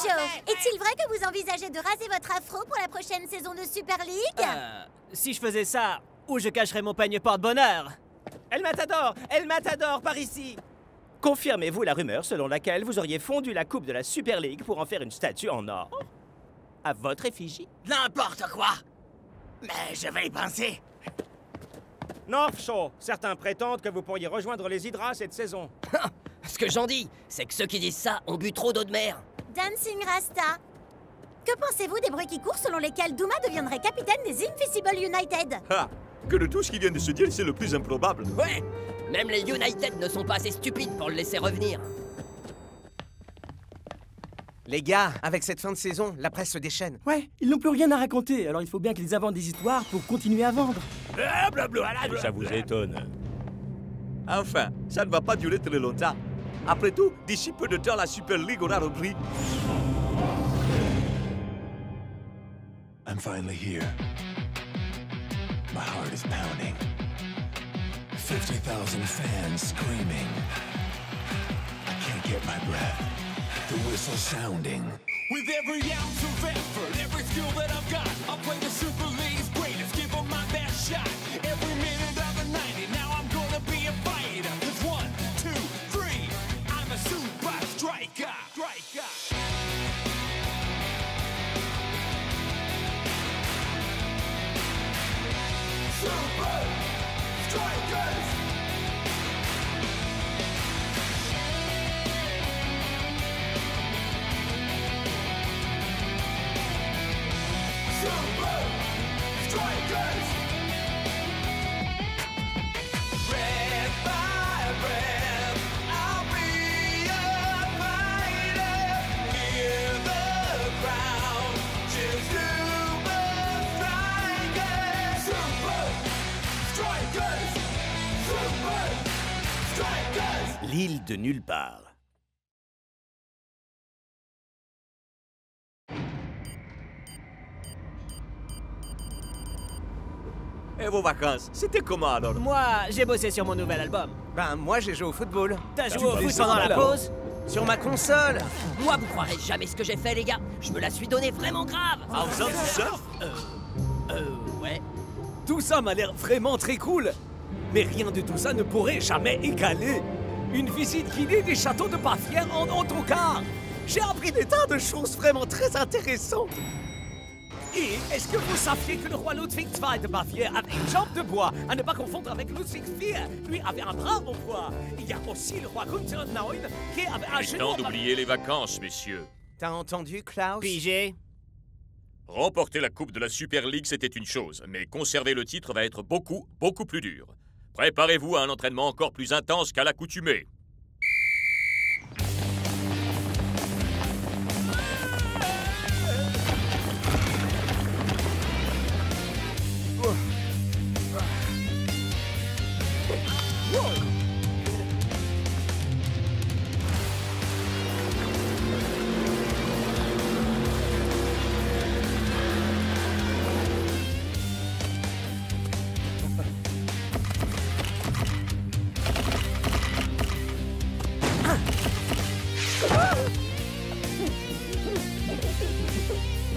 Joe, est-il vrai que vous envisagez de raser votre afro pour la prochaine saison de Super League? Si je faisais ça, où je cacherais mon peigne porte-bonheur? El Matador, par ici! Confirmez-vous la rumeur selon laquelle vous auriez fondu la coupe de la Super League pour en faire une statue en or? À votre effigie? N'importe quoi! Mais je vais y penser. North Shore, certains prétendent que vous pourriez rejoindre les Hydras cette saison. Ce que j'en dis, c'est que ceux qui disent ça ont bu trop d'eau de mer. Dancing Rasta. Que pensez-vous des bruits qui courent selon lesquels Douma deviendrait capitaine des Invisible United? Ah, que de tout ce qu'il vient de se dire, c'est le plus improbable. Ouais, même les United ne sont pas assez stupides pour le laisser revenir. Les gars, avec cette fin de saison, la presse se déchaîne. Ouais, ils n'ont plus rien à raconter, alors il faut bien qu'ils inventent des histoires pour continuer à vendre. Ça vous étonne? Enfin, ça ne va pas durer très longtemps. Après tout, d'ici peu de temps, la Super League aura repris. I'm finally here. My heart is pounding. 50,000 fans screaming. I can't get my breath. The whistle sounding. With every ounce of effort, every skill that I've got, I'll play the Super League's greatest, give them my best shot. Every minute of the 90, now I'm gonna be a fighter. 'Cause 1, 2, 3, I'm a super striker. Super Strikers! Super Strikers! Red by red, I'll be a fighter. Hear the crowd cheer Super Strikers! Super Strikers! Super Strikers! L'île de nulle part. Et vos vacances, c'était comment alors? Moi, j'ai bossé sur mon nouvel album. Ben, moi, j'ai joué au football. T'as joué au foot pendant la pause? Sur ma console. Moi, vous croirez jamais ce que j'ai fait, les gars. Je me la suis donnée vraiment grave. En faisant du surf? Ouais. Tout ça m'a l'air vraiment très cool. Mais rien de tout ça ne pourrait jamais égaler une visite guidée des châteaux de Bavière en autocar. J'ai appris des tas de choses vraiment très intéressantes. Et est-ce que vous saviez que le roi Ludwig II de Bavière avait une jambe de bois, à ne pas confondre avec Ludwig IV? Lui avait un bras en bois. Il y a aussi le roi Gunther IX qui avait un genou... Temps d'oublier les vacances, messieurs. T'as entendu, Klaus? Pigé? Remporter la Coupe de la Super League, c'était une chose, mais conserver le titre va être beaucoup plus dur. Préparez-vous à un entraînement encore plus intense qu'à l'accoutumée.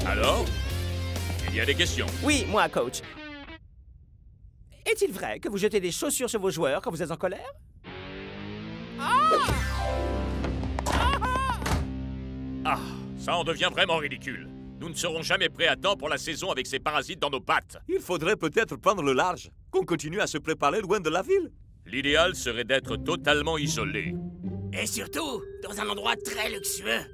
Alors? Il y a des questions. Oui, moi, coach. Est-il vrai que vous jetez des chaussures sur vos joueurs quand vous êtes en colère? Ah, ça en devient vraiment ridicule. Nous ne serons jamais prêts à temps pour la saison avec ces parasites dans nos pattes. Il faudrait peut-être prendre le large, qu'on continue à se préparer loin de la ville. L'idéal serait d'être totalement isolé. Et surtout, dans un endroit très luxueux.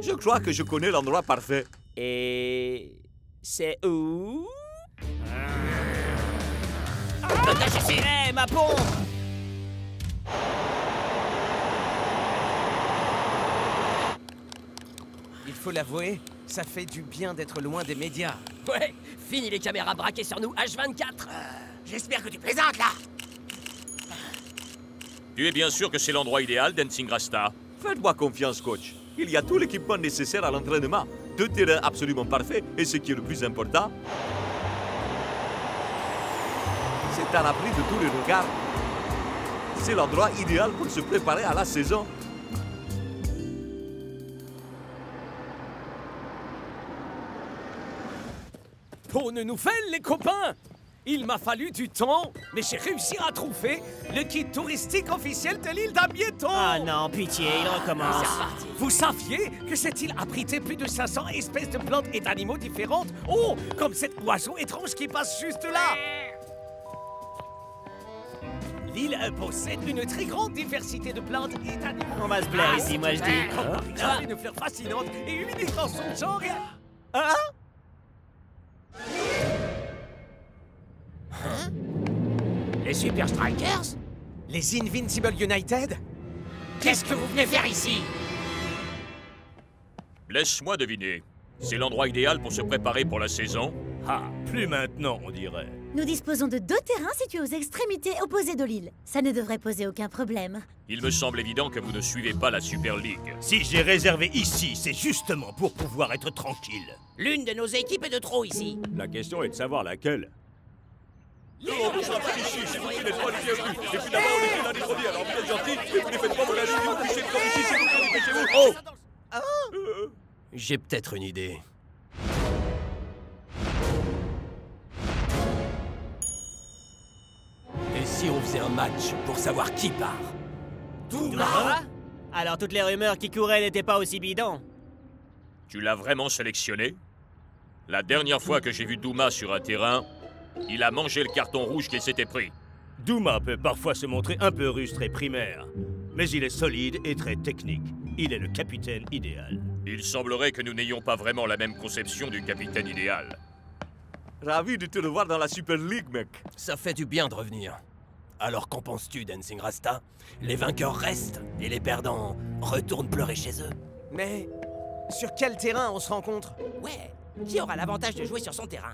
Je crois que je connais l'endroit parfait. Et... c'est où? Hé, ma pompe! Il faut l'avouer, ça fait du bien d'être loin des médias. Ouais, fini les caméras braquées sur nous H24. J'espère que tu plaisantes, là. Tu es bien sûr que c'est l'endroit idéal, Dancing Rasta? Faites-moi confiance, coach. Il y a tout l'équipement nécessaire à l'entraînement. 2 terrains absolument parfaits, et ce qui est le plus important, c'est à l'abri de tous les regards. C'est l'endroit idéal pour se préparer à la saison. pour une nouvelle, les copains! Il m'a fallu du temps, mais j'ai réussi à trouver le guide touristique officiel de l'île d'Amieto! Ah non, pitié, il recommence. Vous saviez que cette île abritait plus de 500 espèces de plantes et d'animaux différentes? Oh, comme cet oiseau étrange qui passe juste là! L'île possède une très grande diversité de plantes et d'animaux. On va se plaire ici, moi je dis. Ah, une fleur fascinante et unique dans son genre. Hein? Les Super Strikers? Les Invincible United? Qu'est-ce que vous venez faire ici? Laisse-moi deviner. C'est l'endroit idéal pour se préparer pour la saison? Ah, plus maintenant, on dirait. Nous disposons de 2 terrains situés aux extrémités opposées de l'île. Ça ne devrait poser aucun problème. Il me semble évident que vous ne suivez pas la Super League. Si j'ai réservé ici, c'est justement pour pouvoir être tranquille. L'une de nos équipes est de trop ici. La question est de savoir laquelle. Non, on sera pas ici, c'est vous qui n'êtes pas les bienvenus. Et puis d'abord, on était dans des produits, alors vous êtes gentils, et vous ne faites pas mon avis, vous fichez comme ici, c'est vous qui en êtes chez vous. Oh! J'ai peut-être une idée. Et si on faisait un match pour savoir qui part? Ah? Alors toutes les rumeurs qui couraient n'étaient pas aussi bidons. Tu l'as vraiment sélectionné? La dernière fois que j'ai vu Douma sur un terrain, il a mangé le carton rouge qu'il s'était pris. Douma peut parfois se montrer un peu rustre et primaire, mais il est solide et très technique. Il est le capitaine idéal. Il semblerait que nous n'ayons pas vraiment la même conception du capitaine idéal. Ravi de te revoir dans la Super League, mec. Ça fait du bien de revenir. Alors qu'en penses-tu, Dancing Rasta? Les vainqueurs restent et les perdants retournent pleurer chez eux. Mais sur quel terrain on se rencontre? Ouais, qui aura l'avantage de jouer sur son terrain?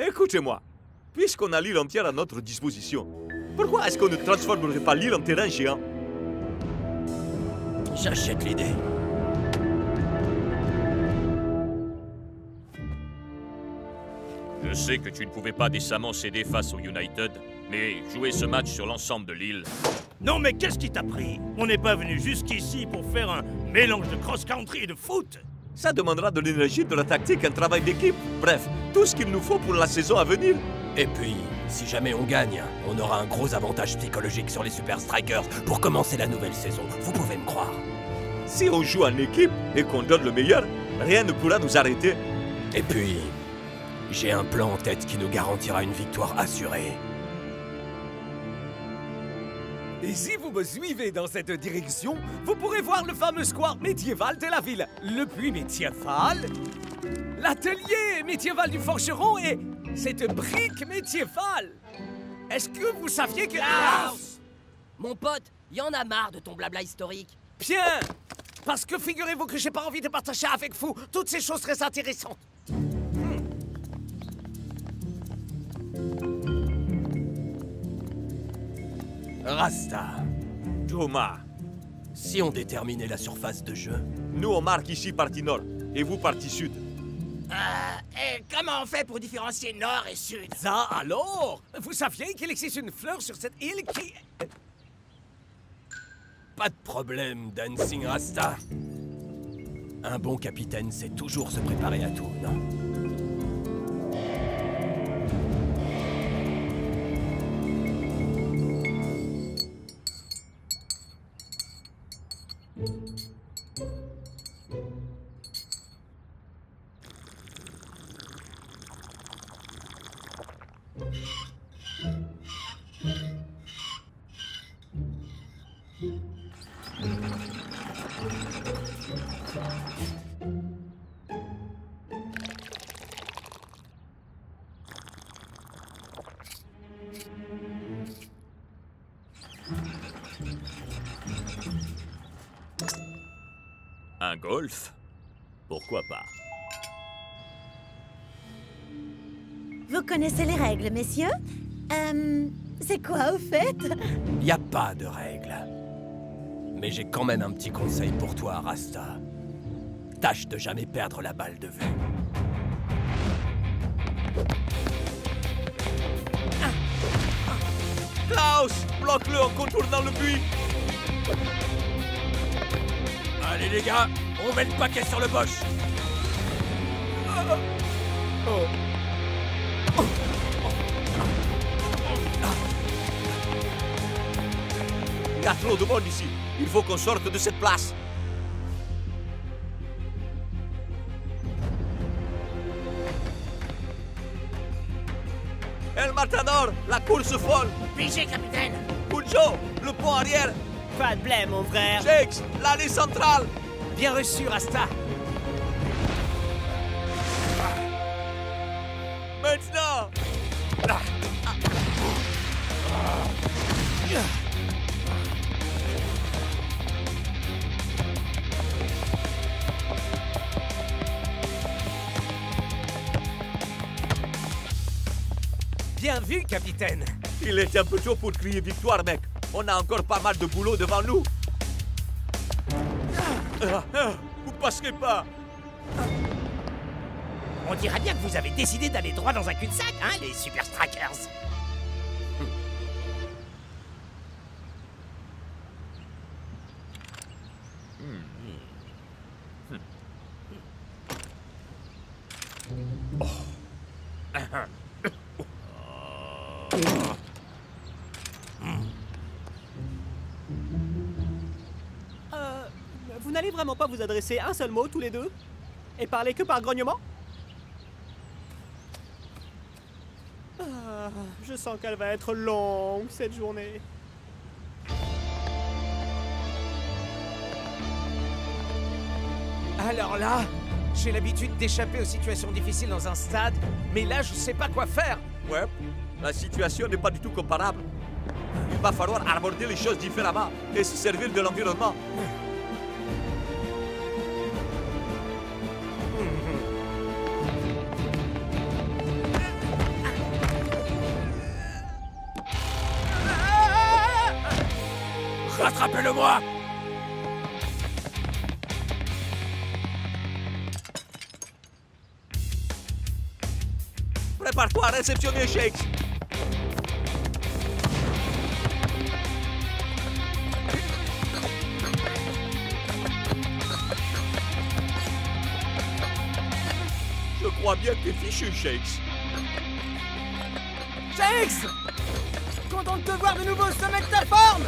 Écoutez-moi, puisqu'on a l'île entière à notre disposition, pourquoi est-ce qu'on ne transformerait pas l'île en terrain géant? J'achète l'idée. Je sais que tu ne pouvais pas décemment céder face au United, mais jouer ce match sur l'ensemble de l'île... Non mais qu'est-ce qui t'a pris? On n'est pas venu jusqu'ici pour faire un mélange de cross-country et de foot. Ça demandera de l'énergie, de la tactique, un travail d'équipe. Bref, tout ce qu'il nous faut pour la saison à venir. Et puis, si jamais on gagne, on aura un gros avantage psychologique sur les Super Strikers pour commencer la nouvelle saison. Vous pouvez me croire. Si on joue en équipe et qu'on donne le meilleur, rien ne pourra nous arrêter. Et puis, j'ai un plan en tête qui nous garantira une victoire assurée. Et si vous me suivez dans cette direction, vous pourrez voir le fameux square médiéval de la ville, le puits médiéval, l'atelier médiéval du forgeron et cette brique médiévale. Est-ce que vous saviez que... Mon pote, y en a marre de ton blabla historique. Bien! Parce que figurez-vous que j'ai pas envie de partager avec vous toutes ces choses très intéressantes. Rasta, Douma, si on déterminait la surface de jeu... nous on marque ici partie nord et vous partie sud. Et comment on fait pour différencier nord et sud? Ça alors? Vous saviez qu'il existe une fleur sur cette île qui... Pas de problème, Dancing Rasta. Un bon capitaine sait toujours se préparer à tout, non? Un golf? Pourquoi pas? Vous connaissez les règles, messieurs? C'est quoi, au fait? Y a pas de règles. Mais j'ai quand même un petit conseil pour toi, Rasta. Tâche de jamais perdre la balle de vue. Klaus, bloque-le en contournant le puits. Allez les gars, on met le paquet sur le boss. Il y a trop de monde ici. Il faut qu'on sorte de cette place. El Matador, la course folle. Pigé, capitaine. Pulcho, le pont arrière. Pas de blême, mon frère. Shakes, l'allée centrale. Bien reçu, Rasta. Maintenant. Bien vu, capitaine. Il est un peu tôt pour crier victoire, mec. On a encore pas mal de boulot devant nous. Vous passerez pas. On dirait bien que vous avez décidé d'aller droit dans un cul-de-sac, hein, les Super Strikers. Vous n'allez vraiment pas vous adresser un seul mot tous les deux? Et parler que par grognement? Ah, je sens qu'elle va être longue, cette journée. Alors là, j'ai l'habitude d'échapper aux situations difficiles dans un stade, mais là, je sais pas quoi faire. Ouais, la situation n'est pas du tout comparable. Il va falloir aborder les choses différemment et se servir de l'environnement. Rattrapez-le-moi! Prépare-toi à réceptionner, Shakes. Je crois bien que t'es fichu, Shakes. Shakes! Content de te voir de nouveau au sommet de ta forme!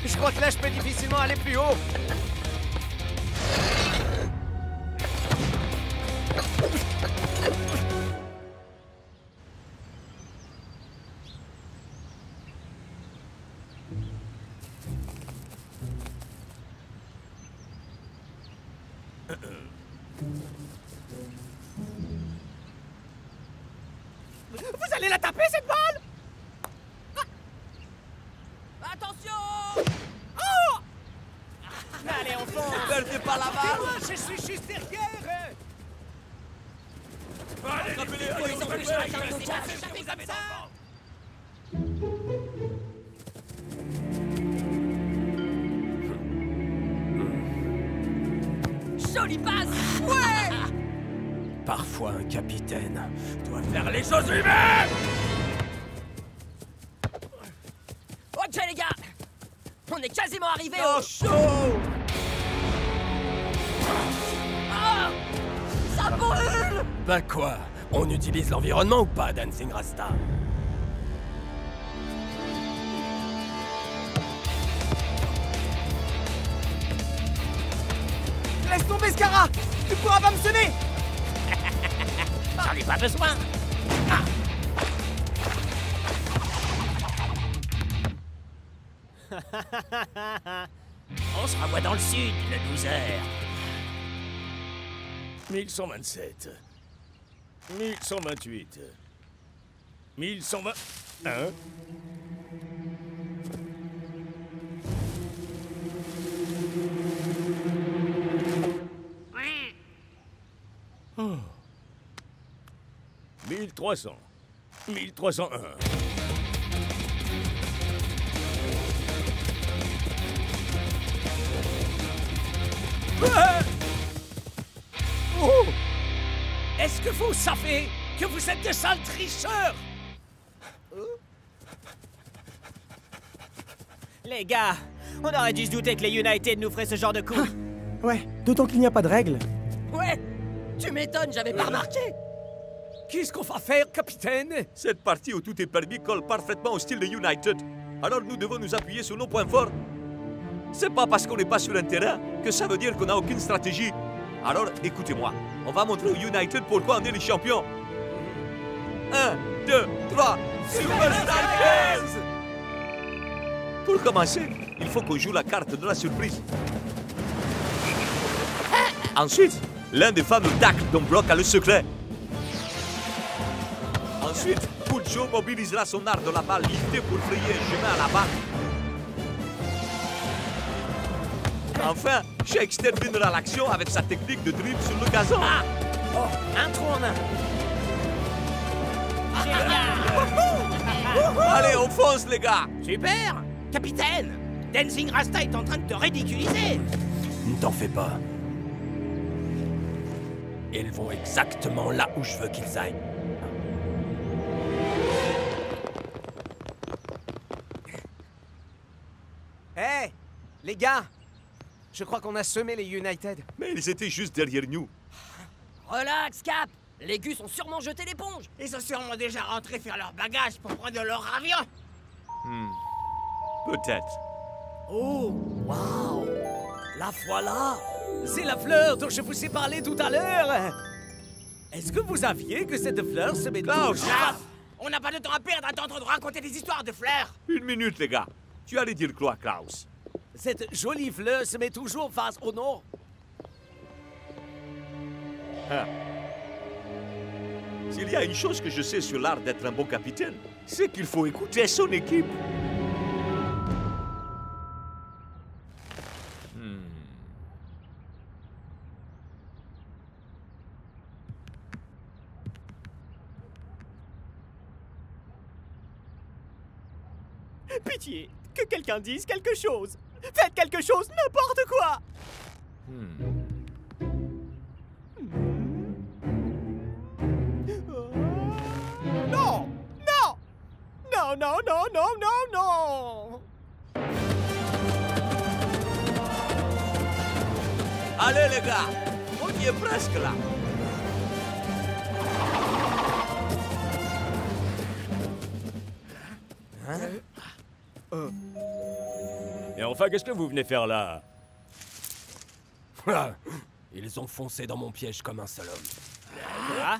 Je crois que là, je peux difficilement aller plus haut. Vous allez la taper, cette balle? Attention! Oh! Allez, on fonce! Perdez pas la balle! Moi, je suis juste derrière! Jolie passe! Ouais! Parfois, un capitaine doit faire les choses lui-même! Ok, les gars! On est quasiment arrivé Oh, au... chaud! Ah! Ça brûle! Bah quoi? On utilise l'environnement ou pas, Dancing Rasta? Laisse tomber, Scara! Tu pourras pas me semer! J'en ai pas besoin. On se revoit dans le sud, le loser. 1127. 1128. 1121. Oh. 1300. 1301. Oh! Est-ce que vous savez que vous êtes des sales tricheurs? Les gars, on aurait dû se douter que les United nous feraient ce genre de coup. Ouais, d'autant qu'il n'y a pas de règles. Ouais, tu m'étonnes, j'avais pas remarqué. Qu'est-ce qu'on va faire, capitaine? Cette partie où tout est permis colle parfaitement au style de United. Alors nous devons nous appuyer sur nos points forts. C'est pas parce qu'on n'est pas sur un terrain que ça veut dire qu'on n'a aucune stratégie. Alors écoutez-moi, on va montrer au United pourquoi on est les champions. 1, 2, 3, Superstar 15! Pour commencer, il faut qu'on joue la carte de la surprise. Ensuite, l'un des fameux tacles dont Brock a le secret. Ensuite, Puccio mobilisera son art de la balle liftée pour frayer un chemin à la balle. Enfin, Shake terminera l'action avec sa technique de dribble sur le gazon. Ah! Oh, un trou en un. Allez, on fonce, les gars! Super! Capitaine! Dancing Rasta est en train de te ridiculiser! Ne t'en fais pas. Ils vont exactement là où je veux qu'ils aillent. Hé, les gars! Je crois qu'on a semé les United. Mais ils étaient juste derrière nous. Relax, Cap. Les Gus ont sûrement jeté l'éponge. Ils sont sûrement déjà rentrés faire leur bagage pour prendre leur avion. Peut-être. Oh, waouh! La voilà! C'est la fleur dont je vous ai parlé tout à l'heure! Est-ce que vous saviez que cette fleur se met Klaus! On n'a pas de temps à perdre à t'entendre raconter des histoires de fleurs. Une minute, les gars. Tu allais dire quoi, Klaus? Cette jolie fleur se met toujours face au nord. Ah. S'il y a une chose que je sais sur l'art d'être un bon capitaine, c'est qu'il faut écouter son équipe. Pitié, que quelqu'un dise quelque chose. Faites quelque chose, n'importe quoi. Non, non, non, non, non, non, non, non. Allez, les gars, on y est presque là. Et enfin, qu'est-ce que vous venez faire là? Ils ont foncé dans mon piège comme un seul homme. Ah.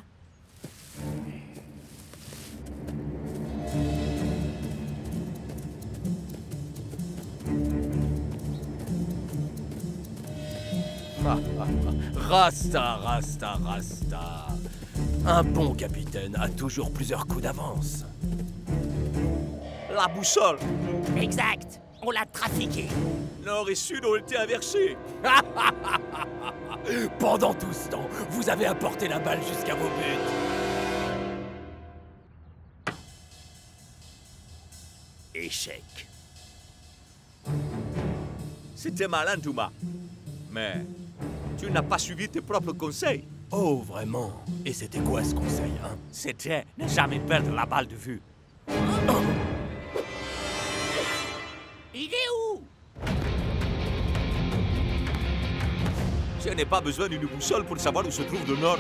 Rasta, Rasta, Rasta. Un bon capitaine a toujours plusieurs coups d'avance. La boussole. Exact. On l'a trafiqué. Nord et sud ont été inversés. Pendant tout ce temps, vous avez apporté la balle jusqu'à vos buts. Échec. C'était malin, Thomas. Mais tu n'as pas suivi tes propres conseils. Oh, vraiment? Et c'était quoi ce conseil, hein? C'était ne jamais perdre la balle de vue. Il est où? Je n'ai pas besoin d'une boussole pour savoir où se trouve le nord.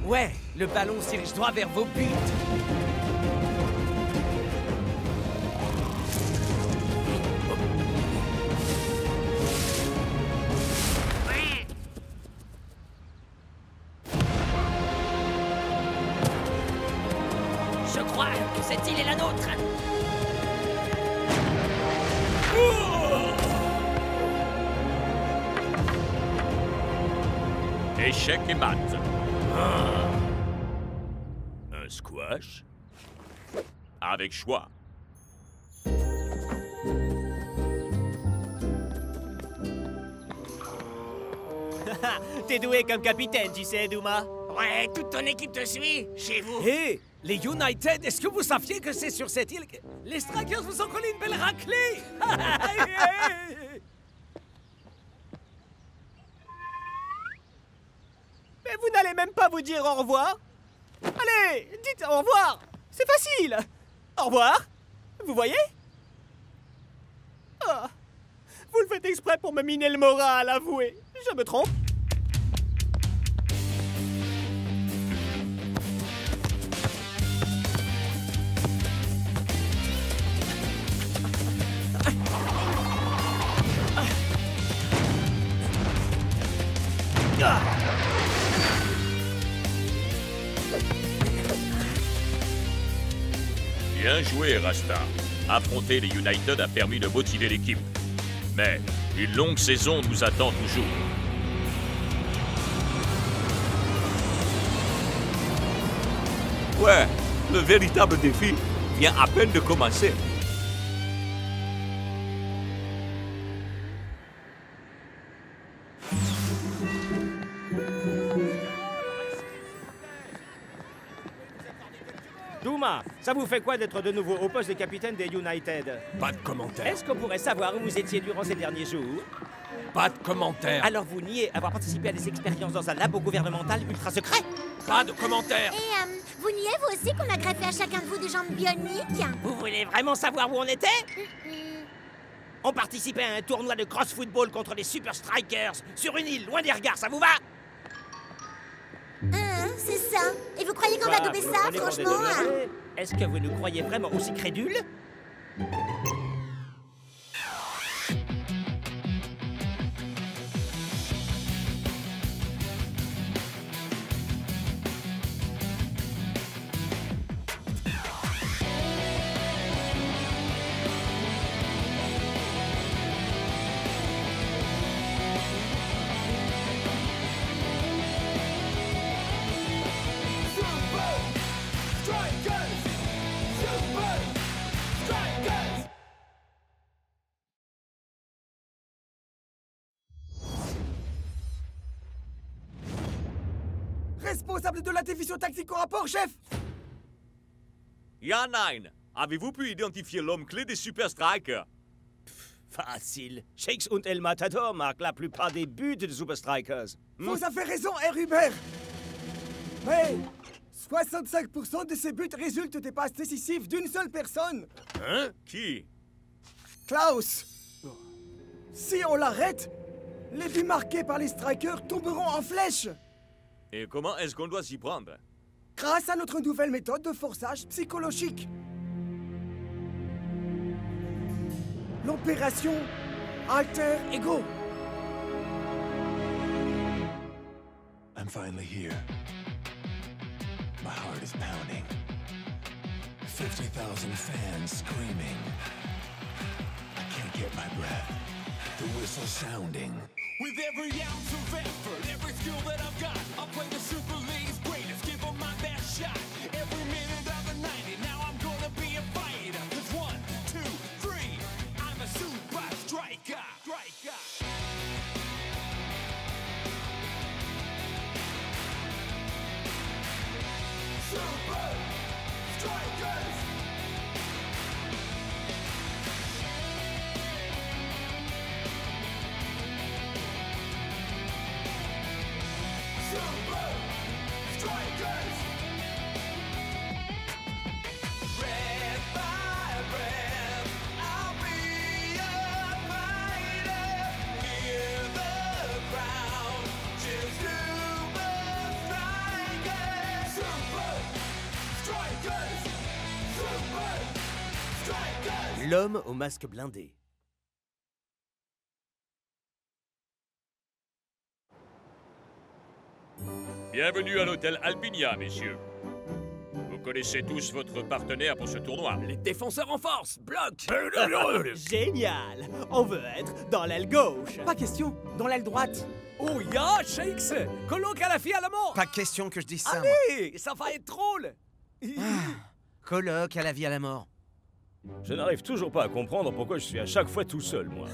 Ouais, le ballon se dirige droit vers vos buts. Je crois que cette île est la nôtre. Échec et mat. Un squash? Avec choix. T'es doué comme capitaine, tu sais, Douma. Ouais, toute ton équipe te suit, chez vous. Hé, les United, est-ce que vous saviez que c'est sur cette île que les Strikers vous ont collé une belle raclée? Mais vous n'allez même pas vous dire au revoir? Allez, dites au revoir. C'est facile. Au revoir. Vous voyez? Ah, vous le faites Exprès pour me miner le moral, avouez. Je me trompe. Bien joué, Rasta. Affronter les United a permis de motiver l'équipe. Mais une longue saison nous attend toujours. Ouais, le véritable défi vient à peine de commencer. Douma, ça vous fait quoi d'être de nouveau au poste de capitaine des United? Pas de commentaire. Est-ce qu'on pourrait savoir où vous étiez durant ces derniers jours? Pas de commentaire. Alors vous niez avoir participé à des expériences dans un labo gouvernemental ultra secret? Pas de commentaire. Et vous niez vous aussi qu'on a greffé à chacun de vous des jambes bioniques? Vous voulez vraiment savoir où on était? On participait à un tournoi de cross-football contre les Super Strikers sur une île, loin des regards, ça vous va? C'est ça. Et vous croyez qu'on va doper ça, franchement? Est-ce que vous nous croyez vraiment aussi crédules? Responsable de la division tactique au rapport, chef! Ya9, avez-vous pu identifier l'homme clé des Super Strikers? Facile. Shakes und El Matador marquent la plupart des buts des Super Strikers. Vous avez raison, R. Hubert! Mais 65% de ces buts résultent des passes décisives d'une seule personne! Hein? Qui? Klaus! Si on l'arrête, les buts marqués par les Strikers tomberont en flèche! Et comment est-ce qu'on doit s'y prendre? Grâce à notre nouvelle méthode de forçage psychologique. L'opération Alter Ego. I'm finally here. My heart is pounding. 50,000 fans screaming. I can't get my breath. The whistle sounding. With every ounce of effort, every skill that I've got, I'll play the Super League's greatest, give them my best shot. Every minute of the 90, now I'm gonna be a fighter. 'Cause 1, 2, 3, I'm a super striker. Super Strikers! Super Strikers! Red by red, I'll be a fighter. Hear the crowd, cheer Super Strikers! Super Strikers! Super Strikers! L'homme au masque blindé. Bienvenue à l'hôtel Alpinia, messieurs. Vous connaissez tous votre partenaire pour ce tournoi. Les défenseurs en force, bloc. Génial. On veut être dans l'aile gauche. Pas question, dans l'aile droite. Oh ya, Shakes, colloque à la fille à la mort. Pas question que je dise ça, moi. Allez, ça va être drôle. Colloque à la vie à la mort. Je n'arrive toujours pas à comprendre pourquoi je suis à chaque fois tout seul, moi.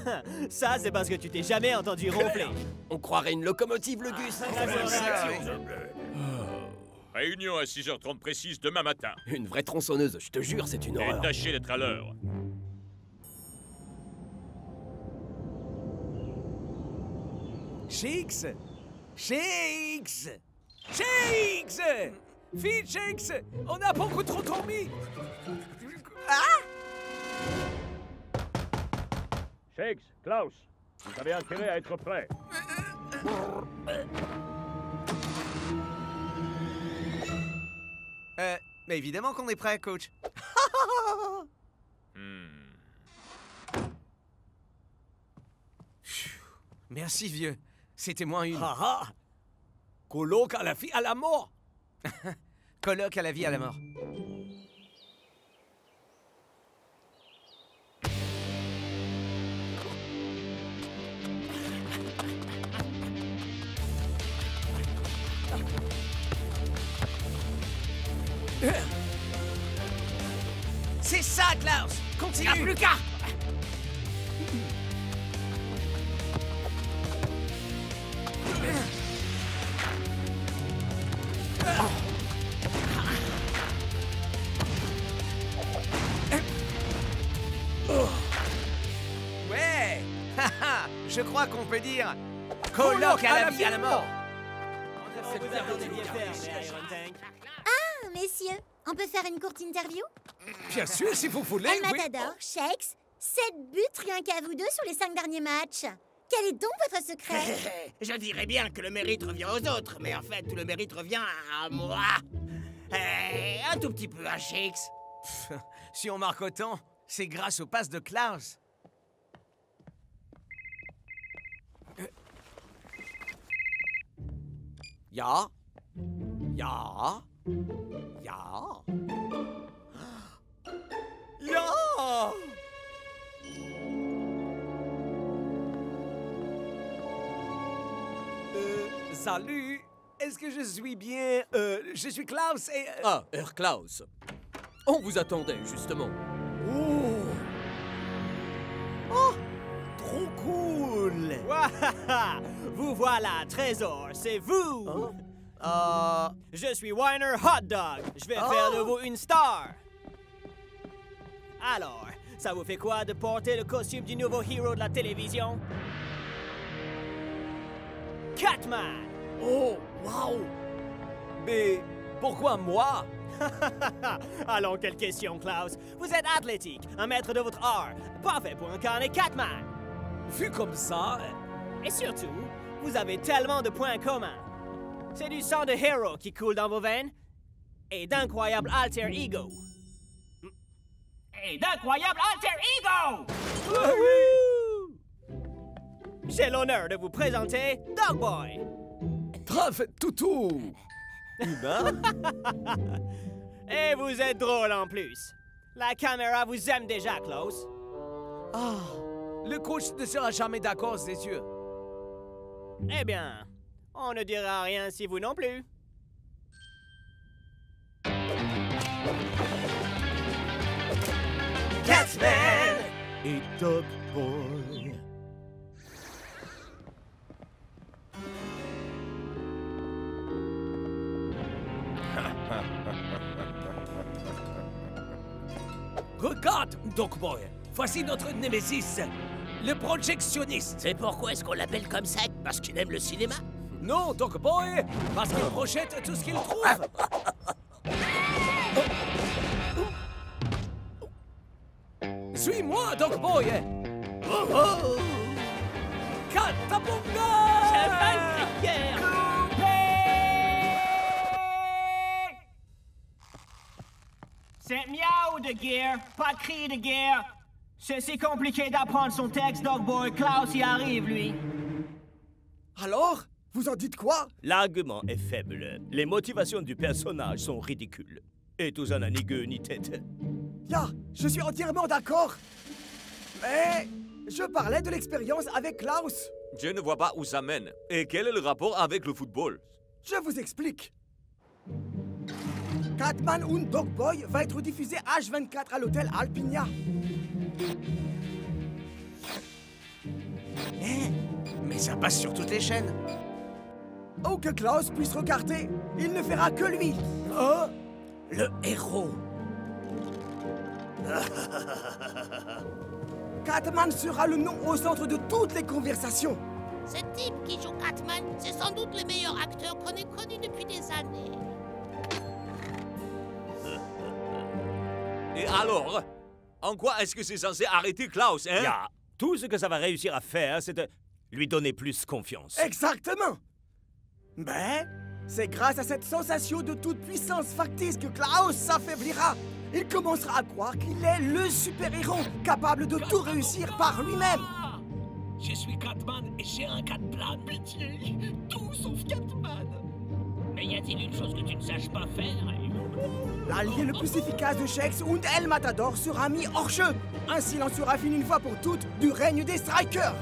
Ça, c'est parce que tu t'es jamais entendu ronfler. On croirait une locomotive, le Gus. Réunion à 6h30 précise demain matin. Une vraie tronçonneuse, je te jure, c'est une Et horreur. tâchez d'être à l'heure. Shakes, Shakes, Shakes. Vite, Shakes, on a beaucoup trop dormi. Shakes, Klaus, Vous avez intérêt à être prêt. Mais évidemment qu'on est prêt, coach. Merci, vieux. C'était moins une. Ah ah! Colloque à la vie à la mort! Colloque à la vie à la mort. C'est ça, Klaus! Continue! Il n'y a plus qu'à. Ouais! Haha! Je crois qu'on peut dire colloque à la vie à la mort! Ah, messieurs, on peut faire une courte interview? Bien sûr, si vous voulez, El oui. Matador, Shakes, 7 buts rien qu'à vous deux sur les 5 derniers matchs. Quel est donc votre secret? Je dirais bien que le mérite revient aux autres, mais en fait, tout le mérite revient à moi. Un tout petit peu à Shakes. Si on marque autant, c'est grâce aux passes de Klaus. Ja. Ja. Ja. Ja! Salut! Est-ce que je suis bien... je suis Klaus et... Ah, Herr Klaus. On vous attendait, justement. Oh! Oh! Trop cool! Wahaha! Vous voilà, Trésor, c'est vous! Je suis Weiner Hot Dog. Je vais faire de vous une star. Alors, ça vous fait quoi de porter le costume du nouveau héros de la télévision? Catman! Oh, wow! Mais pourquoi moi? Allons, quelle question, Klaus. Vous êtes athlétique, un maître de votre art, parfait pour incarner Catman. Vu comme ça... Et surtout, vous avez tellement de points communs. C'est du sang de héros qui coule dans vos veines et d'incroyables alter ego. J'ai l'honneur de vous présenter Dogboy. Traf toutou! Humain? Et vous êtes drôle en plus. La caméra vous aime déjà, Klaus. Ah, le coach ne sera jamais d'accord, c'est sûr. Eh bien, on ne dira rien si vous non plus. Catman et Dogboy. Regarde, Dogboy. Voici notre némésis, le projectionniste. Et pourquoi est-ce qu'on l'appelle comme ça? Parce qu'il aime le cinéma? Non, Dogboy, parce qu'il projette tout ce qu'il trouve. Suis-moi, Dogboy. Katabunga! C'est miaou de guerre, pas de cri de guerre. C'est si compliqué d'apprendre son texte, Dogboy. Klaus y arrive, lui. Alors? Vous en dites quoi? L'argument est faible. Les motivations du personnage sont ridicules. Et tout ça n'a ni queue ni tête. Ya, je suis entièrement d'accord. Mais je parlais de l'expérience avec Klaus. Je ne vois pas où ça mène. Et quel est le rapport avec le football? Je vous explique. Catman und Dogboy va être diffusé H24 à l'hôtel Alpinia. Mais ça passe sur toutes les chaînes. Où que Klaus puisse regarder, il ne verra que lui. Oh, le héros. Catman sera le nom au centre de toutes les conversations. Ce type qui joue Catman, c'est sans doute le meilleur acteur qu'on ait connu depuis des années. Et alors? En quoi est-ce que c'est censé arrêter Klaus, hein? Ya, Tout ce que ça va réussir à faire, c'est de lui donner plus confiance. Exactement. Mais c'est grâce à cette sensation de toute puissance factice que Klaus s'affaiblira. Il commencera à croire qu'il est le super-héros, capable de tout réussir par lui-même. Je suis Catman et j'ai un Catplan. Pitié, tout sauf Catman. Mais y a-t-il une chose que tu ne saches pas faire? L'allié le plus efficace de Shakes und El Matador sera mis hors jeu. Ainsi, il en sera fini une fois pour toutes du règne des Strikers.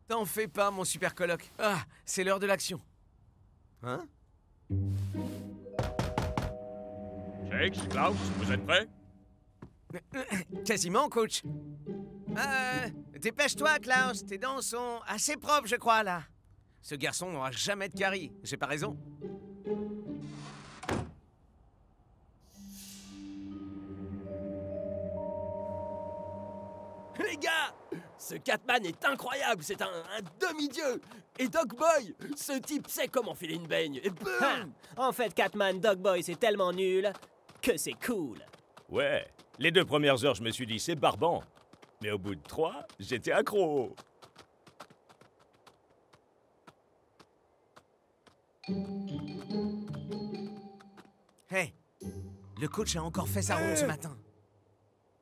T'en fais pas, mon super coloc. Ah, c'est l'heure de l'action. Hein? Shakes, Klaus, vous êtes prêts? Quasiment, coach. Dépêche-toi, Klaus. Tes dents sont assez propres, je crois, là. Ce garçon n'aura jamais de carie. J'ai pas raison? Les gars, ce Catman est incroyable, c'est un demi-dieu. Et Dog Boy, ce type sait comment filer une baigne. Et boum! En fait, Catman, Dog Boy, c'est tellement nul que c'est cool. Ouais, les 2 premières heures, je me suis dit, c'est barbant. Mais au bout de 3, j'étais accro. Hey, le coach a encore fait sa ronde ce matin.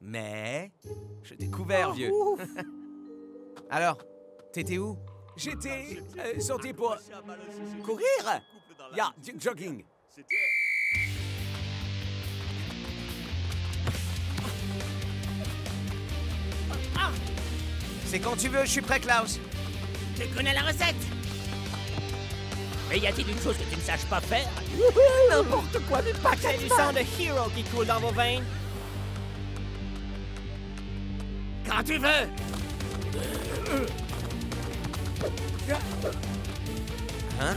Mais je t'ai couvert, vieux. Alors, t'étais où? J'étais sorti pour courir. Ya, jogging. C'est quand tu veux, je suis prêt, Klaus. Tu connais la recette? Mais y a-t-il une chose que tu ne saches pas faire? N'importe quoi, mais pas c'est du sang de Hero qui coule dans vos veines. Quand tu veux. Hein?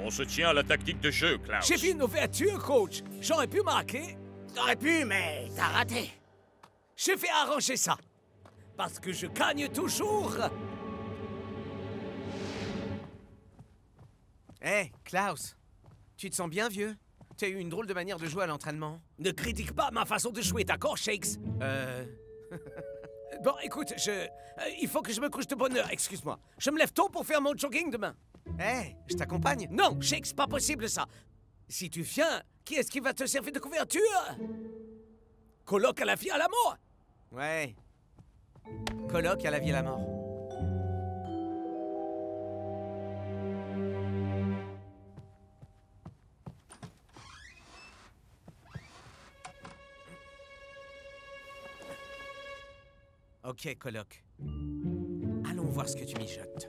On se tient à la tactique de jeu, Klaus. J'ai vu une ouverture, coach. J'aurais pu marquer. T'aurais pu, mais t'as raté. Je vais arranger ça. Parce que je gagne toujours. Hey, Klaus. Tu te sens bien, vieux? Tu as eu une drôle de manière de jouer à l'entraînement. Ne critique pas ma façon de jouer, d'accord, Shakes? Bon, écoute, il faut que je me couche de bonne heure, excuse-moi. Je me lève tôt pour faire mon jogging demain. Hey, je t'accompagne. Non, Shakes, pas possible, ça. Si tu viens, qui est-ce qui va te servir de couverture? Coloc à la vie à la mort. Ouais. Coloc à la vie à la mort. Ok, Coloc. Allons voir ce que tu mijotes.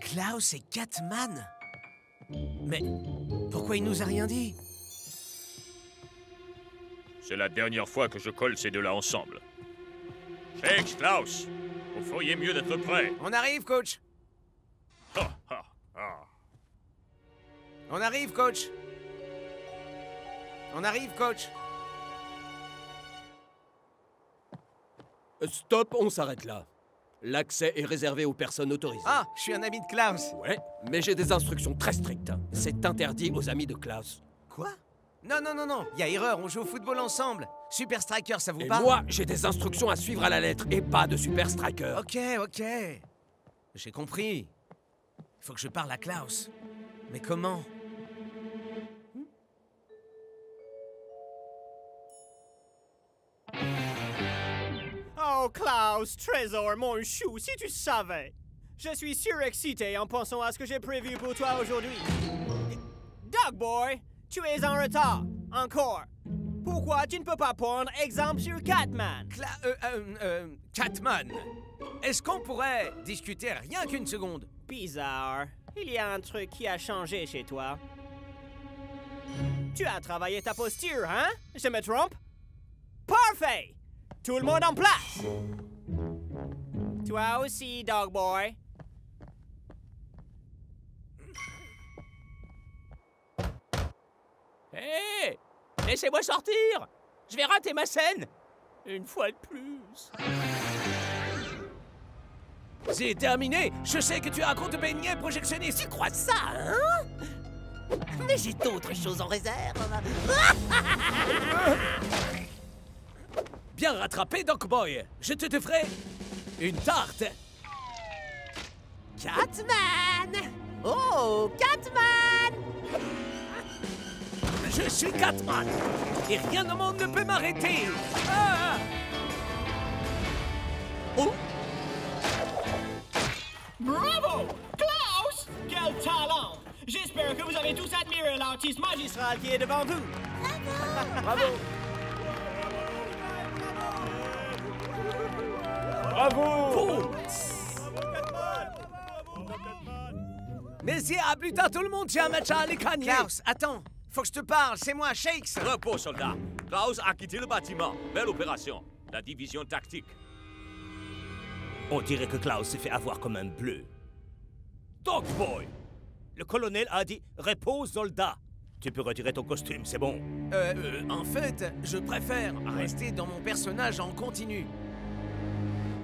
Klaus et Catman? Mais pourquoi il nous a rien dit? C'est la dernière fois que je colle ces deux-là ensemble. Shakes, Klaus, vous feriez mieux d'être prêts. On arrive, coach. Ha, ha, ha. On arrive, coach. On arrive, coach. Stop, on s'arrête là. L'accès est réservé aux personnes autorisées. Ah, je suis un ami de Klaus. Ouais, mais j'ai des instructions très strictes. C'est interdit aux amis de Klaus. Quoi? Non, non, non, non. Il y a erreur, on joue au football ensemble. Super Striker, ça vous Et parle? moi, j'ai des instructions à suivre à la lettre et pas de Super Striker. Ok, ok. J'ai compris. Il faut que je parle à Klaus. Mais comment? Oh, Klaus, Trésor, mon chou, si tu savais. Je suis surexcité en pensant à ce que j'ai prévu pour toi aujourd'hui. Dog Boy, tu es en retard. Encore. Pourquoi tu ne peux pas prendre exemple sur Catman? Catman. Est-ce qu'on pourrait discuter rien qu'une seconde? Bizarre. Il y a un truc qui a changé chez toi. Tu as travaillé ta posture, hein? Je me trompe? Parfait! Tout le monde en place! Toi aussi, Dog Boy. Hé! Laissez-moi sortir! Je vais rater ma scène! Une fois de plus. C'est terminé. Je sais que tu as un compte beignet projectionniste. Tu crois ça, hein? Mais j'ai d'autres choses en réserve. Bien rattrapé, Doc Boy. Je te ferai une tarte. Catman! Oh, Catman! Je suis Catman. Et rien au monde ne peut m'arrêter. Ah! Oh! Bravo! Klaus! Quel talent! J'espère que vous avez tous admiré l'artiste magistral qui est devant vous. Bravo! Bravo! Merci, à plus tard tout le monde, j'ai un match à aller gagner. Klaus, attends, faut que je te parle, c'est moi, Shakes. Repos, soldat. Klaus a quitté le bâtiment. Belle opération. La division tactique. On dirait que Klaus s'est fait avoir comme un bleu. Dog Boy! Le colonel a dit « Repose, soldat ». Tu peux retirer ton costume, c'est bon. En fait, je préfère rester dans mon personnage en continu.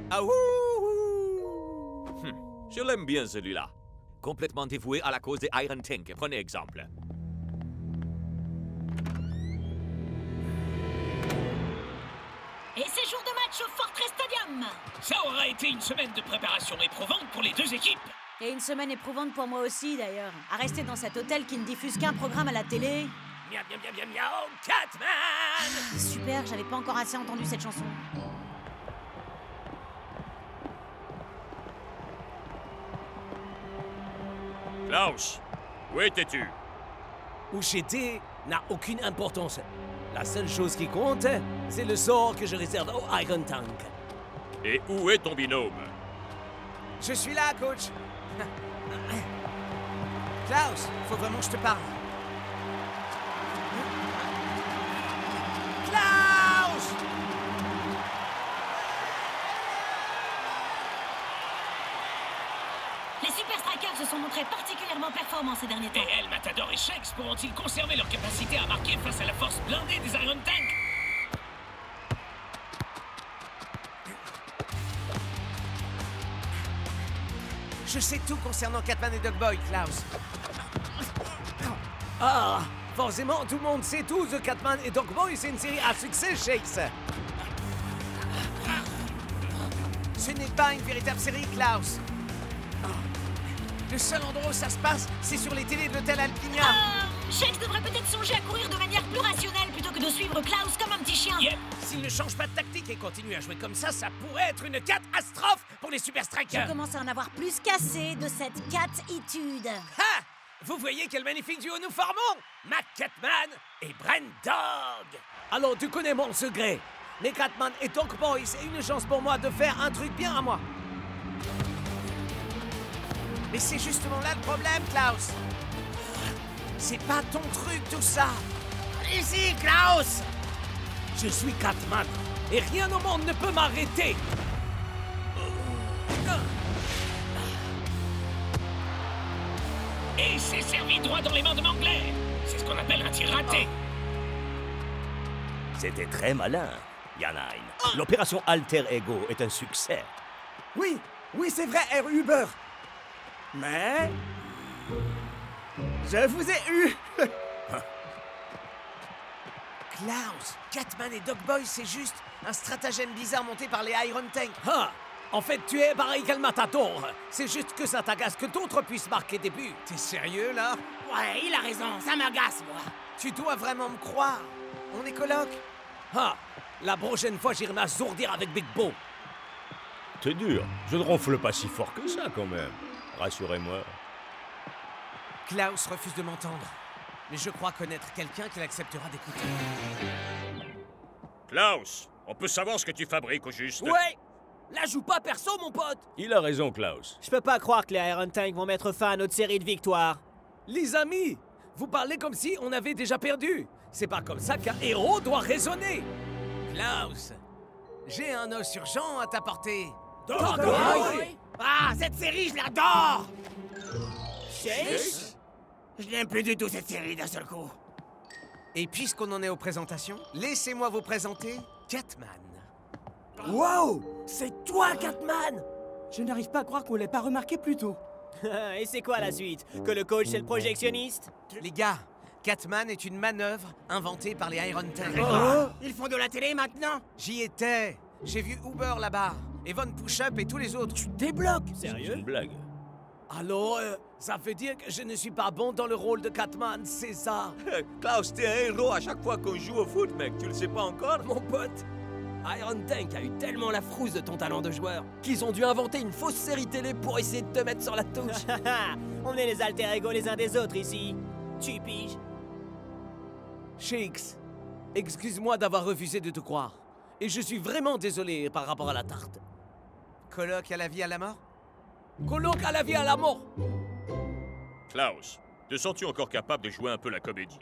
Ah ouh! Je l'aime bien celui-là. Complètement dévoué à la cause des Iron Tank. Prenez exemple. Et c'est jour de match au Fortress Stadium. Ça aura été une semaine de préparation éprouvante pour les deux équipes. Et une semaine éprouvante pour moi aussi, d'ailleurs. À rester dans cet hôtel qui ne diffuse qu'un programme à la télé. Miaou, miaou, miaou, miaou, miaou, Catman! Super, j'avais pas encore assez entendu cette chanson. Klaus, où étais-tu? Où j'étais n'a aucune importance. La seule chose qui compte, c'est le sort que je réserve au Iron Tank. Et où est ton binôme? Je suis là, coach. Klaus, faut vraiment que je te parle. Klaus! Les Super Strikers se sont montrés particulièrement performants ces derniers temps. Et El Matador et Shakes pourront-ils conserver leur capacité à marquer face à la force blindée des Iron Tank? Je sais tout concernant Catman et Dog Boy, Klaus. Ah, forcément, tout le monde sait tout. The Catman et Dog Boy, c'est une série à succès, Shakes. Ce n'est pas une véritable série, Klaus. Le seul endroit où ça se passe, c'est sur les télés de l'hôtel Alpinia. Shakes devrait peut-être songer à courir de manière plus rationnelle plutôt que de suivre Klaus comme un petit chien. Yep. S'il ne change pas de tactique et continue à jouer comme ça pourrait être une catastrophe pour les Super Strikers. Je commence à en avoir plus qu'assez de cette catitude. Ha! Vous voyez quel magnifique duo nous formons? Mac Catman et Brent Dog. Alors, tu connais mon secret. Mais Catman et Dog Boy, c'est une chance pour moi de faire un truc bien à moi. Mais c'est justement là le problème, Klaus. C'est pas ton truc, tout ça. Ici, Klaus! Je suis Catman, et rien au monde ne peut m'arrêter. Et c'est servi droit dans les mains de Mangler. C'est ce qu'on appelle un tir raté. C'était très malin, Yanain. L'opération Alter Ego est un succès. Oui, c'est vrai, Herr Huber. Mais... je vous ai eu. Klaus, Catman et Dog Boy, c'est juste un stratagème bizarre monté par les Iron Tank. Ah! En fait, tu es pareil qu'El Matador. C'est juste que ça t'agace que d'autres puissent marquer des buts. T'es sérieux, là? Ouais, il a raison, ça m'agace, moi. Tu dois vraiment me croire. On est coloc. Ah! La prochaine fois, j'irai m'assourdir avec Big Bo. C'est dur. Je ne ronfle pas si fort que ça, quand même. Rassurez-moi. Klaus refuse de m'entendre. Mais je crois connaître quelqu'un qui l'acceptera d'écouter. Klaus, on peut savoir ce que tu fabriques au juste? Ouais! Là, joue pas perso, mon pote! Il a raison, Klaus. Je peux pas croire que les Iron Tank vont mettre fin à notre série de victoires. Les amis, Vous parlez comme si on avait déjà perdu. C'est pas comme ça qu'un héros doit raisonner. Klaus, j'ai un os urgent à t'apporter. Ah, cette série, je l'adore! Je n'aime plus du tout cette série d'un seul coup. Et puisqu'on en est aux présentations, laissez-moi vous présenter Catman. Wow! C'est toi, Catman! Je n'arrive pas à croire qu'on l'ait pas remarqué plus tôt. Et c'est quoi la suite? Que le coach c'est le projectionniste? Les gars, Catman est une manœuvre inventée par les Iron Tank. Ils font de la télé maintenant? J'y étais. J'ai vu Uber là-bas, Evan Push-Up et tous les autres. Tu débloques! Sérieux? Une blague. Alors, ça veut dire que je ne suis pas bon dans le rôle de Catman, c'est ça? Klaus, t'es un héros à chaque fois qu'on joue au foot, mec. Tu le sais pas encore? Mon pote, Iron Tank a eu tellement la frousse de ton talent de joueur qu'ils ont dû inventer une fausse série télé pour essayer de te mettre sur la touche. On est les alter ego les uns des autres ici. Tu piges? Shakes, excuse-moi d'avoir refusé de te croire. Et je suis vraiment désolé par rapport à la tarte. Colloque à la vie à la mort? Colloque à la vie à la mort! Klaus, te sens-tu encore capable de jouer un peu la comédie?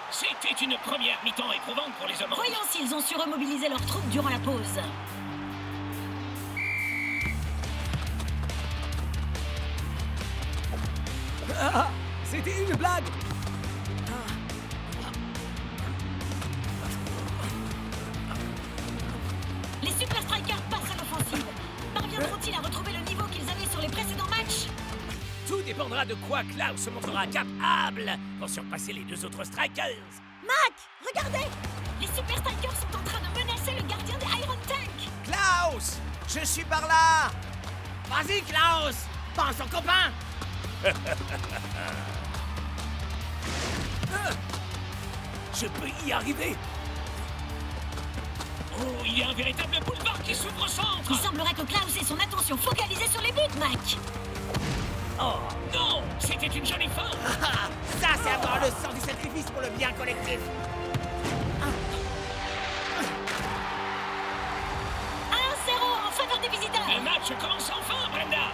C'était une première mi-temps éprouvante pour les hommes. Voyons s'ils ont su remobiliser leurs troupes durant la pause. Ah, c'était une blague! Les Super Strikers passent à l'offensive. Parviendront-ils à retrouver le niveau qu'ils avaient sur les précédents matchs? Tout dépendra de quoi Klaus se montrera capable pour surpasser les deux autres Strikers. Mac, regardez! Les Super Strikers sont en train de menacer le gardien des Iron Tank. Klaus! Je suis par là! Vas-y, Klaus! Pense au copain! Je peux y arriver! Oh, il y a un véritable boulevard qui s'ouvre au centre. Il semblerait que Klaus ait son attention focalisée sur les buts, Mac. Oh, non! C'était une jolie fin. Ça, c'est avoir le sens du sacrifice pour le bien collectif. 1-0 en faveur des visiteurs. Le match commence enfin, Brenda.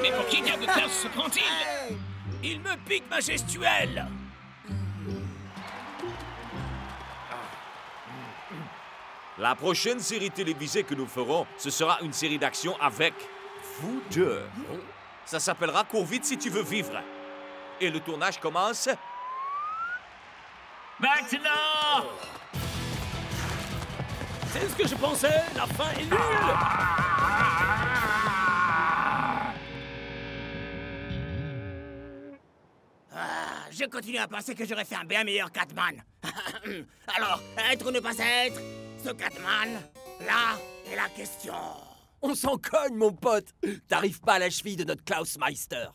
Mais pour qui diable Klaus se prend-il? Il me pique ma gestuelle! La prochaine série télévisée que nous ferons, ce sera une série d'action avec vous deux. Ça s'appellera Cours vite si tu veux vivre. Et le tournage commence... Maintenant! C'est ce que je pensais! La fin est nulle! Je continue à penser que j'aurais fait un bien meilleur Catman. Alors, être ou ne pas être, ce Catman, là est la question. On s'en cogne, mon pote. T'arrives pas à la cheville de notre Klaus Meister.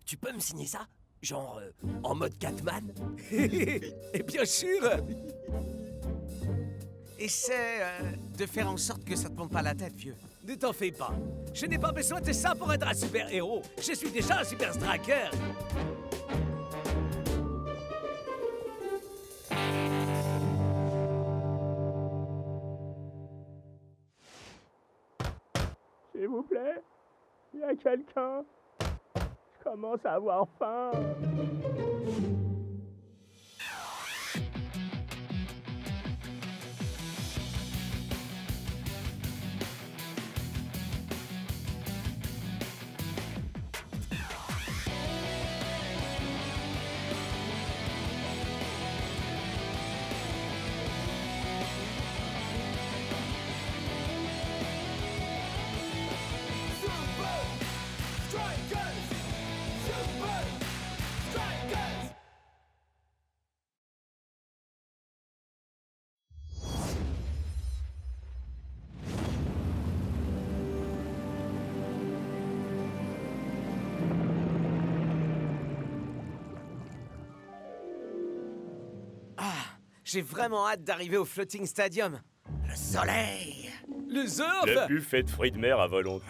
Tu peux me signer ça? Genre, en mode Catman? Et bien sûr! Essaie de faire en sorte que ça te monte pas la tête, vieux. Ne t'en fais pas. Je n'ai pas besoin de ça pour être un super-héros. Je suis déjà un super striker. S'il vous plaît, il y a quelqu'un. Je commence à avoir faim. J'ai vraiment hâte d'arriver au Floating Stadium. Le soleil! Le surf! Le buffet de fruits de mer à volonté.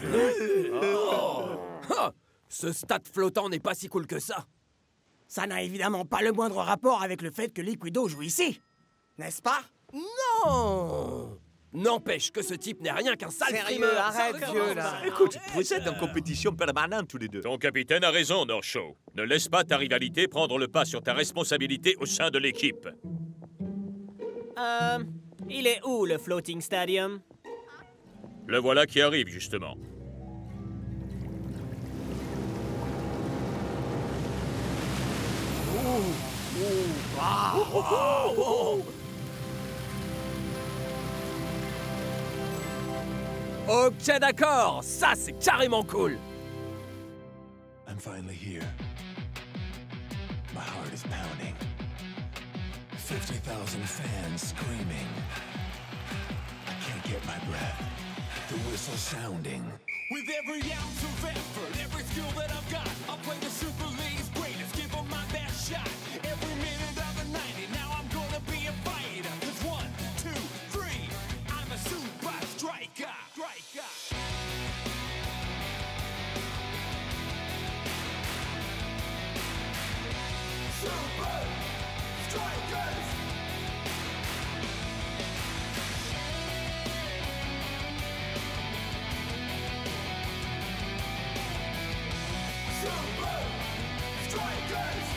Ce stade flottant n'est pas si cool que ça. Ça n'a évidemment pas le moindre rapport avec le fait que Liquido joue ici. N'est-ce pas? Non! N'empêche que ce type n'est rien qu'un sale Sérieux, frimeur. arrête, Ça vieux, recommence. là. Écoute, vous êtes en compétition permanente tous les deux. Ton capitaine a raison, North Show. Ne laisse pas ta rivalité prendre le pas sur ta responsabilité au sein de l'équipe. Il est où, le Floating Stadium? Le voilà qui arrive, justement. Ok, d'accord. Ça, c'est carrément cool. I'm finally here. My heart is pounding. 50,000 fans screaming. I can't get my breath. The whistle sounding. With every ounce of effort, every skill that I've got, I'll play the Super League's greatest, give them my best shot. Every minute of the 90, now I'm gonna be a fighter. 'Cause 1, 2, 3, I'm a super striker. Super Strikers! Super Strikers!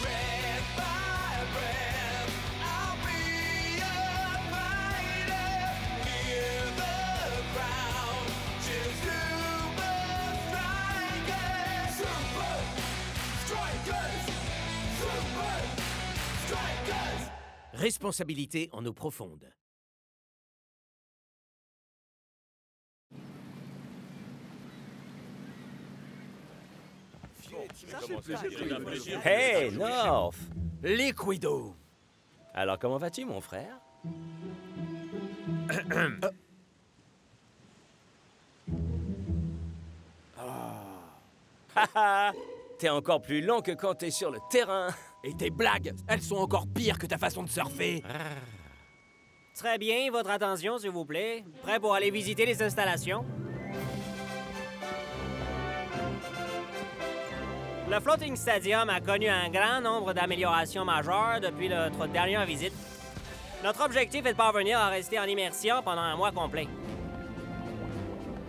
Red by red, I'll be a fighter. Hear the crowd cheer Super Strikers! Super Strikers! Super Strikers! Responsabilité en eau profonde. Hey, North! Liquido. Alors, comment vas-tu, mon frère? Haha! T'es encore plus lent que quand t'es sur le terrain. Et tes blagues, elles sont encore pires que ta façon de surfer. Très bien, votre attention, s'il vous plaît. Prêt pour aller visiter les installations? Le Floating Stadium a connu un grand nombre d'améliorations majeures depuis notre dernière visite. Notre objectif est de parvenir à rester en immersion pendant un mois complet.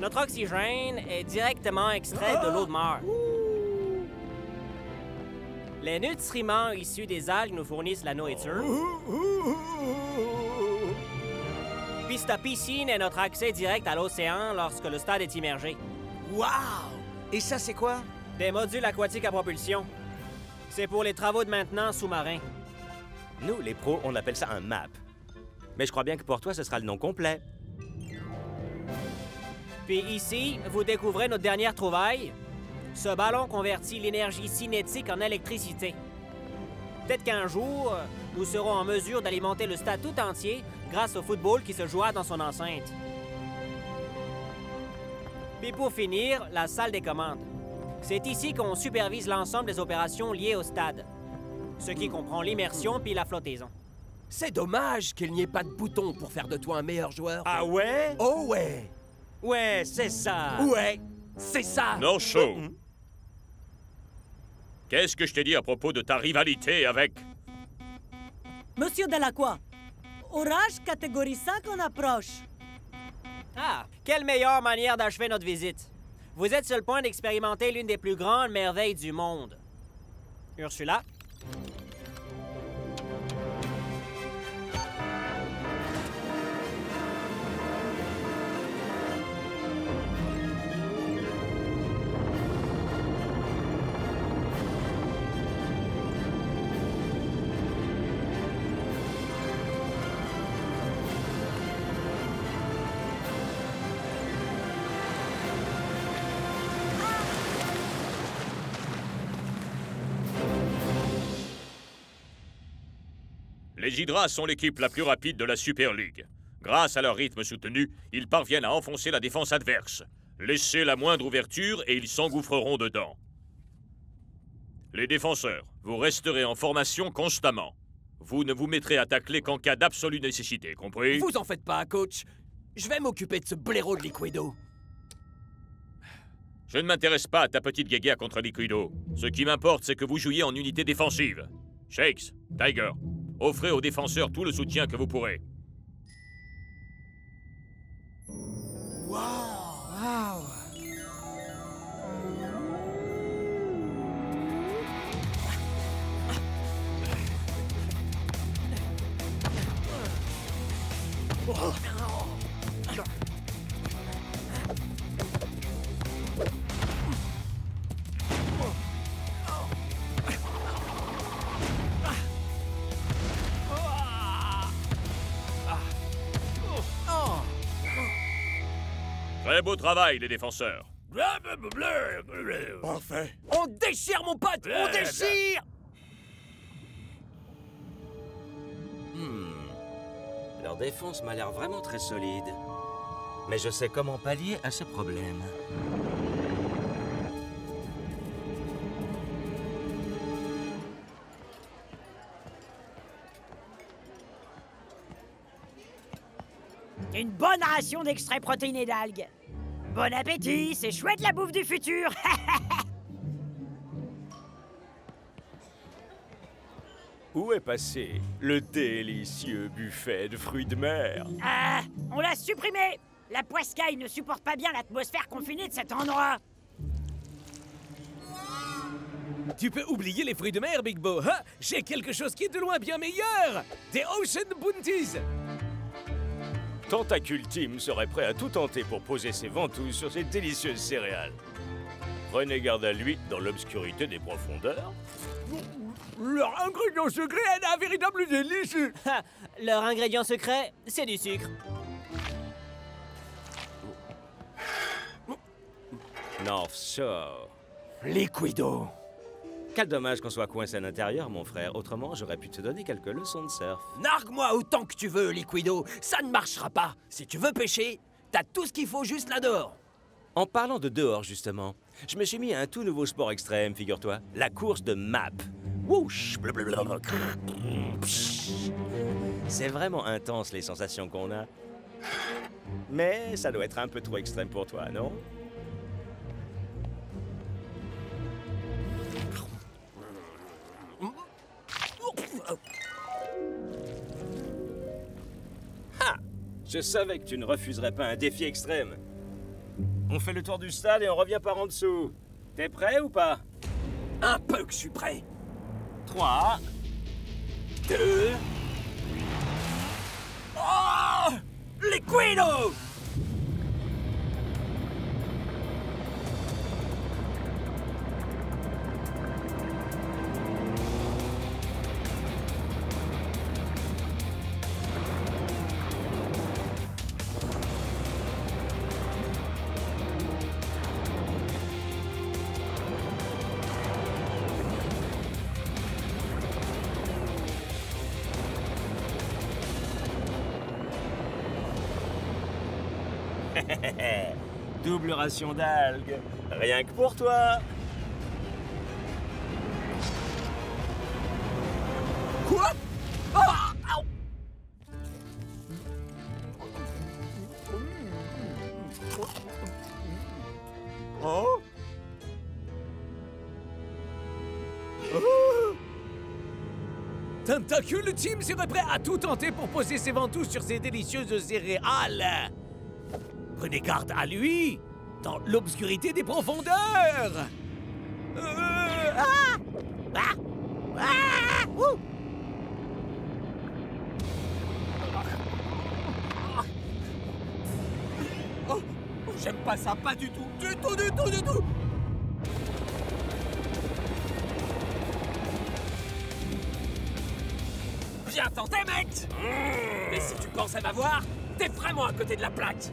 Notre oxygène est directement extrait de l'eau de mer. Les nutriments issus des algues nous fournissent la nourriture. Puis cette piscine est notre accès direct à l'océan lorsque le stade est immergé. Wow! Et ça, c'est quoi? Des modules aquatiques à propulsion. C'est pour les travaux de maintenance sous-marins. Nous, les pros, on appelle ça un MAP. Mais je crois bien que pour toi, ce sera le nom complet. Puis ici, vous découvrez notre dernière trouvaille. Ce ballon convertit l'énergie cinétique en électricité. Peut-être qu'un jour, nous serons en mesure d'alimenter le stade tout entier grâce au football qui se jouera dans son enceinte. Puis pour finir, la salle des commandes. C'est ici qu'on supervise l'ensemble des opérations liées au stade, ce qui comprend l'immersion puis la flottaison. C'est dommage qu'il n'y ait pas de bouton pour faire de toi un meilleur joueur. Ah ouais? Oh ouais! Ouais, c'est ça! Ouais, c'est ça! North Show. Qu'est-ce que je t'ai dit à propos de ta rivalité avec... Monsieur Delacroix, orage catégorie 5 en approche. Ah, quelle meilleure manière d'achever notre visite. Vous êtes sur le point d'expérimenter l'une des plus grandes merveilles du monde. Ursula? Les Hydras sont l'équipe la plus rapide de la Super League. Grâce à leur rythme soutenu, ils parviennent à enfoncer la défense adverse. Laissez la moindre ouverture et ils s'engouffreront dedans. Les défenseurs, vous resterez en formation constamment. Vous ne vous mettrez à tacler qu'en cas d'absolue nécessité, compris? Vous en faites pas, coach. Je vais m'occuper de ce blaireau de Liquido. Je ne m'intéresse pas à ta petite guéguerre contre Liquido. Ce qui m'importe, c'est que vous jouiez en unité défensive. Shakes, Tiger, Offrez aux défenseurs tout le soutien que vous pourrez. Wow. Très beau travail, les défenseurs. Parfait. On déchire, mon pote! On déchire! Leur défense m'a l'air vraiment très solide. Mais je sais comment pallier à ce problème. Une bonne ration d'extrait protéiné d'algues. Bon appétit, c'est chouette la bouffe du futur. Où est passé le délicieux buffet de fruits de mer? Ah, on l'a supprimé. La poiscaille ne supporte pas bien l'atmosphère confinée de cet endroit. Tu peux oublier les fruits de mer, Big Bo. Hein? J'ai quelque chose qui est de loin bien meilleur. Des Ocean Bounties. Tentacule Team serait prêt à tout tenter pour poser ses ventouses sur ces délicieuses céréales. Prenez garde à lui dans l'obscurité des profondeurs. Leur ingrédient secret est un véritable délice. Leur ingrédient secret, c'est du sucre. North Shore. Liquido. Quel dommage qu'on soit coincé à l'intérieur, mon frère. Autrement, j'aurais pu te donner quelques leçons de surf. Nargue-moi autant que tu veux, Liquido. Ça ne marchera pas. Si tu veux pêcher, t'as tout ce qu'il faut juste là dehors. En parlant de dehors, justement, je me suis mis à un tout nouveau sport extrême, figure-toi. La course de map. Wouch! C'est vraiment intense, les sensations qu'on a. Mais ça doit être un peu trop extrême pour toi, non? Ah! Je savais que tu ne refuserais pas un défi extrême. On fait le tour du stade et on revient par en dessous. T'es prêt ou pas? Un peu que je suis prêt. 3, 2... Oh! Liquido! Double ration d'algues. Rien que pour toi. Quoi? Ah! Oh? Tentacule Team serait prêt à tout tenter pour poser ses ventouses sur ces délicieuses céréales. Prenez garde à lui, dans l'obscurité des profondeurs. Oh, j'aime pas ça, pas du tout, du tout, du tout, du tout. Bien tenté, mec. Mais si tu pensais m'avoir, t'es vraiment à côté de la plaque.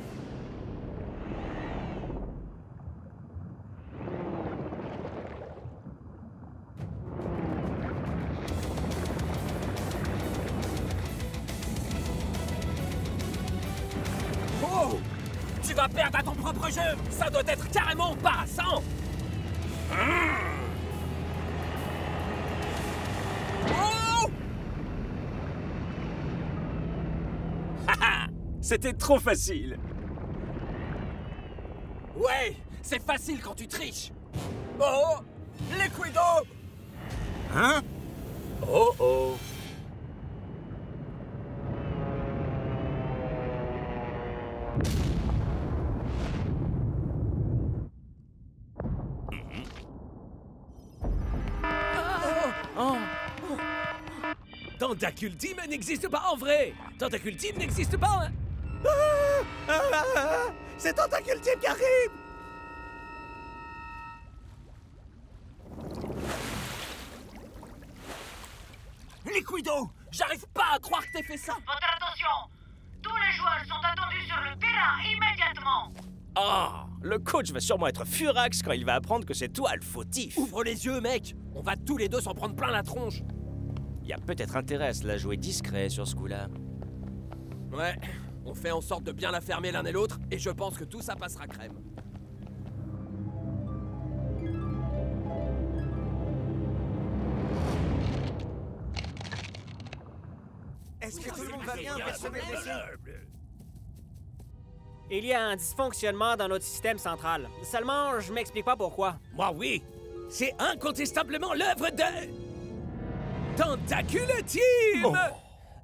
Oh! Tu vas perdre à ton propre jeu. Ça doit être carrément embarrassant. Oh! C'était trop facile. Ouais, c'est facile quand tu triches. Oh! Liquido! Hein? Oh oh. Tentacule Team n'existe pas en vrai. Tentacule Team n'existe pas. C'est Tentacule Team qui arrive! Liquido! J'arrive pas à croire que t'aies fait ça! Votre attention! Tous les joueurs sont attendus sur le terrain immédiatement! Ah, le coach va sûrement être furax quand il va apprendre que c'est toi le fautif. Ouvre les yeux, mec! On va tous les deux s'en prendre plein la tronche! Il y a peut-être intérêt à se la jouer discret sur ce coup-là. Ouais, on fait en sorte de bien la fermer l'un et l'autre, et je pense que tout ça passera crème. Est-ce que tout le monde va bien? Personne n'est blessé? Il y a un dysfonctionnement dans notre système central. Seulement, je m'explique pas pourquoi. Moi, oui. C'est incontestablement l'œuvre de... Tentacule Team!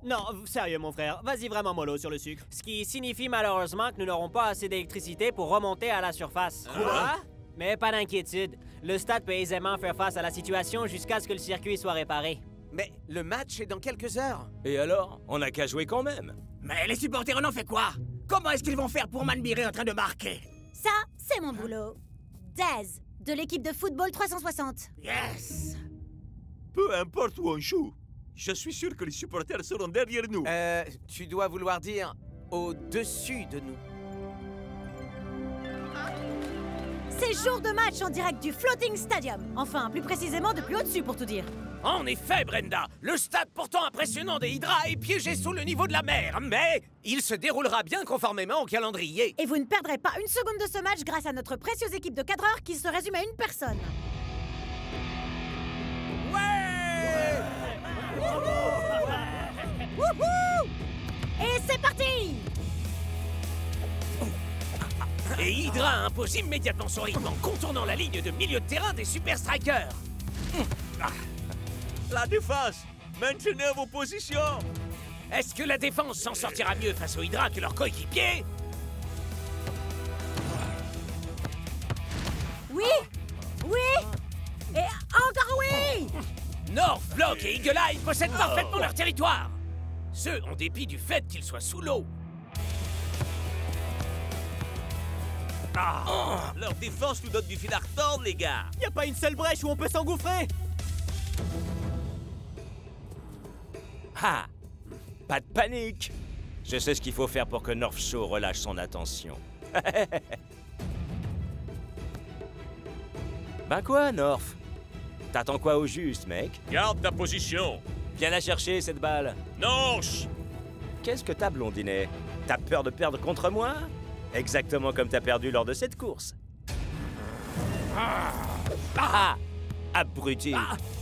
Non, sérieux, mon frère. Vas-y vraiment mollo sur le sucre. Ce qui signifie malheureusement que nous n'aurons pas assez d'électricité pour remonter à la surface. Quoi? Mais pas d'inquiétude. Le stade peut aisément faire face à la situation jusqu'à ce que le circuit soit réparé. Mais le match est dans quelques heures. Et alors? On n'a qu'à jouer quand même. Mais les supporters en ont fait quoi? Comment est-ce qu'ils vont faire pour m'admirer en train de marquer? Ça, c'est mon boulot. Daz, de l'équipe de football 360. Yes! Peu importe où on joue, je suis sûr que les supporters seront derrière nous. Tu dois vouloir dire au-dessus de nous. C'est jour de match en direct du Floating Stadium. Enfin, plus précisément depuis au-dessus pour tout dire. En effet, Brenda, le stade pourtant impressionnant des Hydra est piégé sous le niveau de la mer, mais il se déroulera bien conformément au calendrier. Et vous ne perdrez pas une seconde de ce match grâce à notre précieuse équipe de cadreurs qui se résume à une personne. Wouhou! Et c'est parti! Et Hydra impose immédiatement son rythme en contournant la ligne de milieu de terrain des Super Strikers. La défense! Maintenez vos positions! Est-ce que la défense s'en sortira mieux face aux Hydra que leurs coéquipiers? Oui! Oui! Et encore oui! North, Block et Eagle Eye possèdent parfaitement leur territoire. Ce, en dépit du fait qu'ils soient sous l'eau. Leur défense nous donne du fil à retordre, les gars! Y a pas une seule brèche où on peut s'engouffrer? Ha! Pas de panique! Je sais ce qu'il faut faire pour que North Shore relâche son attention. Ben quoi, North? T'attends quoi au juste, mec? Garde ta position! Viens la chercher, cette balle. North! Qu'est-ce que t'as, blondinet? T'as peur de perdre contre moi? Exactement comme t'as perdu lors de cette course. Abruti!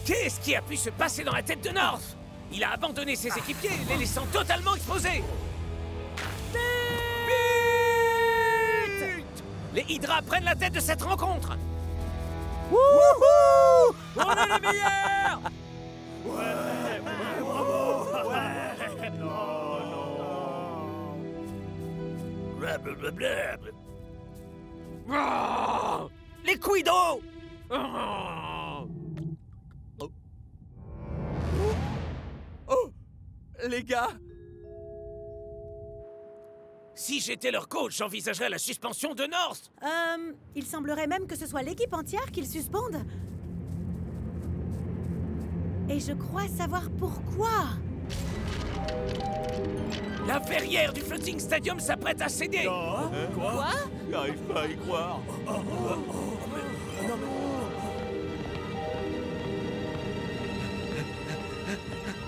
Qu'est-ce qui a pu se passer dans la tête de North? Il a abandonné ses équipiers, les laissant totalement exposés. But! Les Hydra prennent la tête de cette rencontre. Wouhou! On est les meilleurs! Liquido! Oh! Les gars! Si j'étais leur coach, j'envisagerais la suspension de North. Il semblerait même que ce soit l'équipe entière qu'ils suspendent. Et je crois savoir pourquoi. La verrière du Floating Stadium s'apprête à céder. Quoi? J'arrive pas à y croire.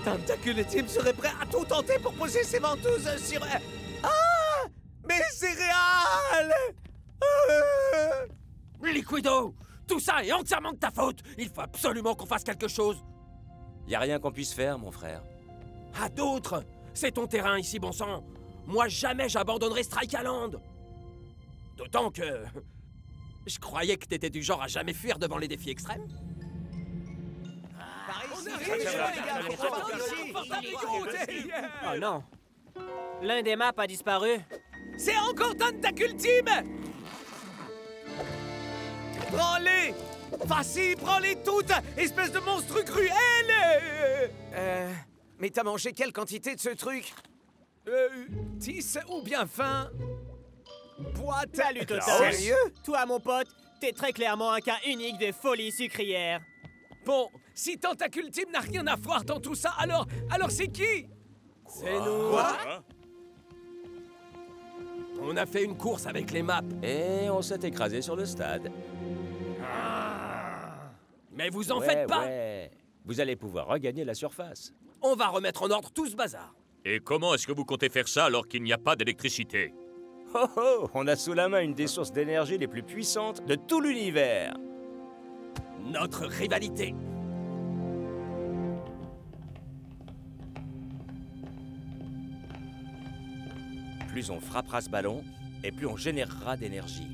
Tentacule Team serait prêt à tout tenter pour poser ses ventouses sur... Ah! Mais c'est réel! Liquido! Tout ça est entièrement de ta faute! Il faut absolument qu'on fasse quelque chose! Y a rien qu'on puisse faire, mon frère. À d'autres! C'est ton terrain ici, bon sang! Moi, jamais j'abandonnerai Strike Island! D'autant que... Je croyais que t'étais du genre à jamais fuir devant les défis extrêmes. Oh non. L'un des maps a disparu. C'est encore Tentacule Team! Prends-les! Vas-y, prends-les toutes! Espèce de monstre cruel! Mais t'as mangé quelle quantité de ce truc 10 ou bien faim? Boîte. Salut, Total. Sérieux? Toi, mon pote, t'es très clairement un cas unique de folie sucrière. Bon, si Tentacule Team n'a rien à voir dans tout ça, alors c'est qui? C'est nous. Quoi? On a fait une course avec les maps. Et on s'est écrasé sur le stade. Mais vous en faites pas. Ouais. Vous allez pouvoir regagner la surface. On va remettre en ordre tout ce bazar. Et comment est-ce que vous comptez faire ça alors qu'il n'y a pas d'électricité? Oh oh, on a sous la main une des sources d'énergie les plus puissantes de tout l'univers. Notre rivalité. Plus on frappera ce ballon, et plus on générera d'énergie.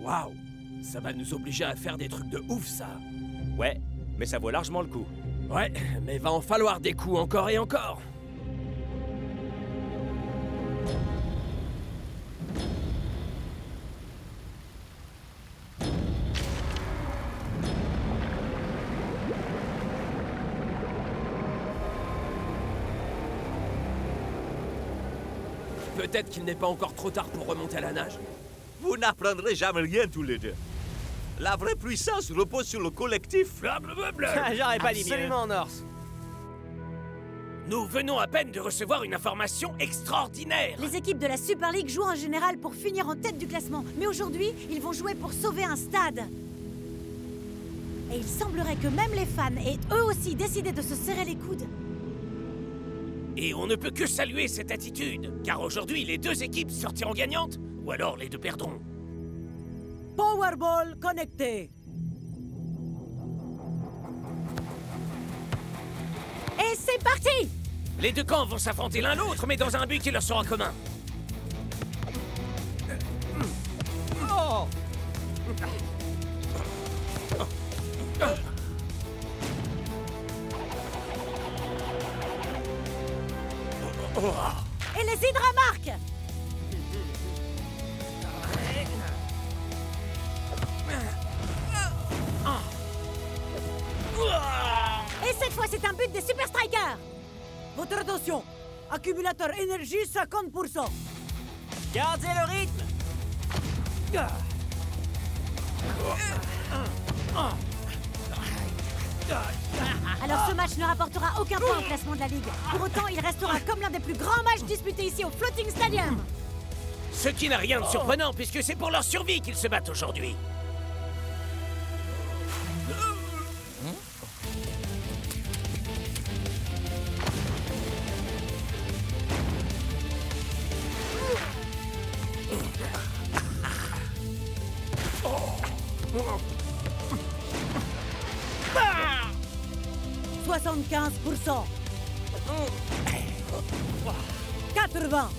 Waouh! Ça va nous obliger à faire des trucs de ouf, ça. Ouais, mais ça vaut largement le coup. Ouais, mais va en falloir des coups encore et encore. Peut-être qu'il n'est pas encore trop tard pour remonter à la nage. Vous n'apprendrez jamais rien tous les deux. La vraie puissance repose sur le collectif. J'aurais pas dit mieux. Absolument, North. Nous venons à peine de recevoir une information extraordinaire. Les équipes de la Super League jouent en général pour finir en tête du classement. Mais aujourd'hui, ils vont jouer pour sauver un stade. Et il semblerait que même les fans aient eux aussi décidé de se serrer les coudes. Et on ne peut que saluer cette attitude, car aujourd'hui, les deux équipes sortiront gagnantes, ou alors les deux perdront. Powerball connecté. Et c'est parti! Les deux camps vont s'affronter l'un l'autre, mais dans un but qui leur sera commun. Oh! Et les Hydra marquent! Et cette fois, c'est un but des Super Strikers! Votre attention. Accumulateur énergie 50%. Gardez le rythme! Alors ce match ne rapportera aucun point au classement de la Ligue. Pour autant, il restera comme l'un des plus grands matchs disputés ici au Floating Stadium. Ce qui n'a rien de surprenant, puisque c'est pour leur survie qu'ils se battent aujourd'hui. Ah 75%. 80.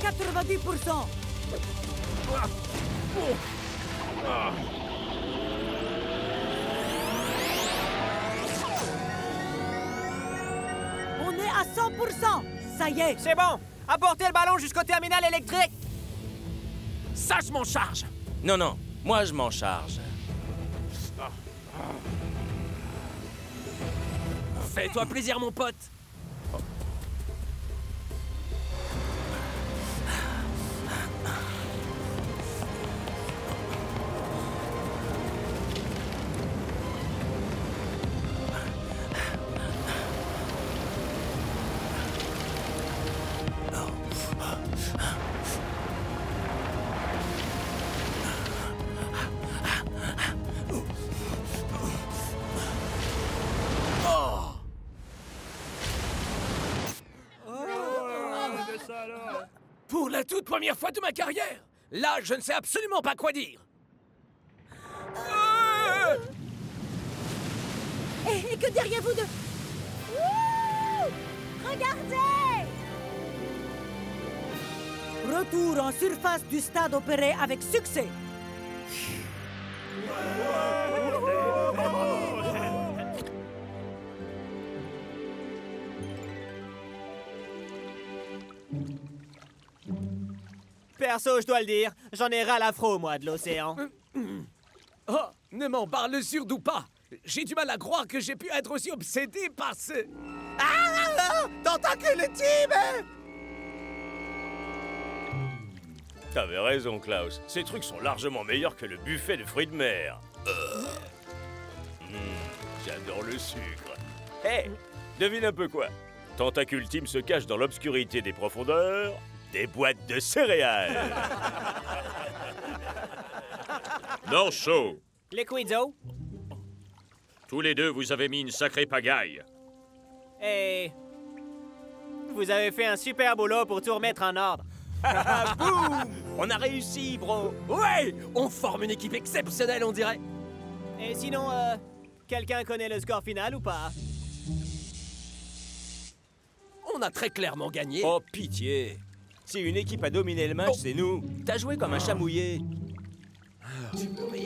90%. On est à 100%. Ça y est. C'est bon! Apportez le ballon jusqu'au terminal électrique! Ça, je m'en charge! Non, non, moi je m'en charge. Fais-toi plaisir, mon pote. Pour la toute première fois de ma carrière, là, je ne sais absolument pas quoi dire. Et que diriez-vous de... Wouh! Regardez! Retour en surface du stade opéré avec succès. Perso, je dois le dire, j'en ai ras l'afro, moi, de l'océan. Oh, ne m'en parle surtout pas. J'ai du mal à croire que j'ai pu être aussi obsédé par ce... Tentacule Team! T'avais raison, Klaus. Ces trucs sont largement meilleurs que le buffet de fruits de mer. J'adore le sucre. Hé, devine un peu quoi? Tentacule Team se cache dans l'obscurité des profondeurs des boîtes de céréales. North Show, Liquido. tous les deux, vous avez mis une sacrée pagaille. Et... vous avez fait un super boulot pour tout remettre en ordre. Boum! On a réussi, bro! Ouais! On forme une équipe exceptionnelle, on dirait! Et sinon, quelqu'un connaît le score final ou pas? On a très clairement gagné. Oh, pitié. Si une équipe a dominé le match, c'est nous. T'as joué comme un chat mouillé.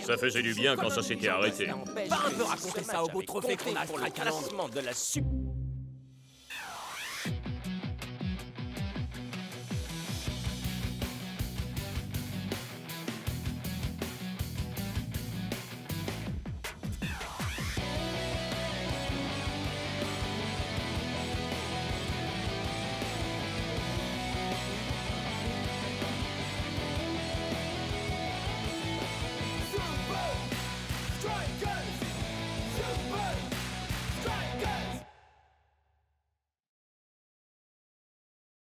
Ça faisait du bien quand ça s'était arrêté. Va un peu raconter ça au beau trophée qu'on a pour le à Calandre. classement de la Super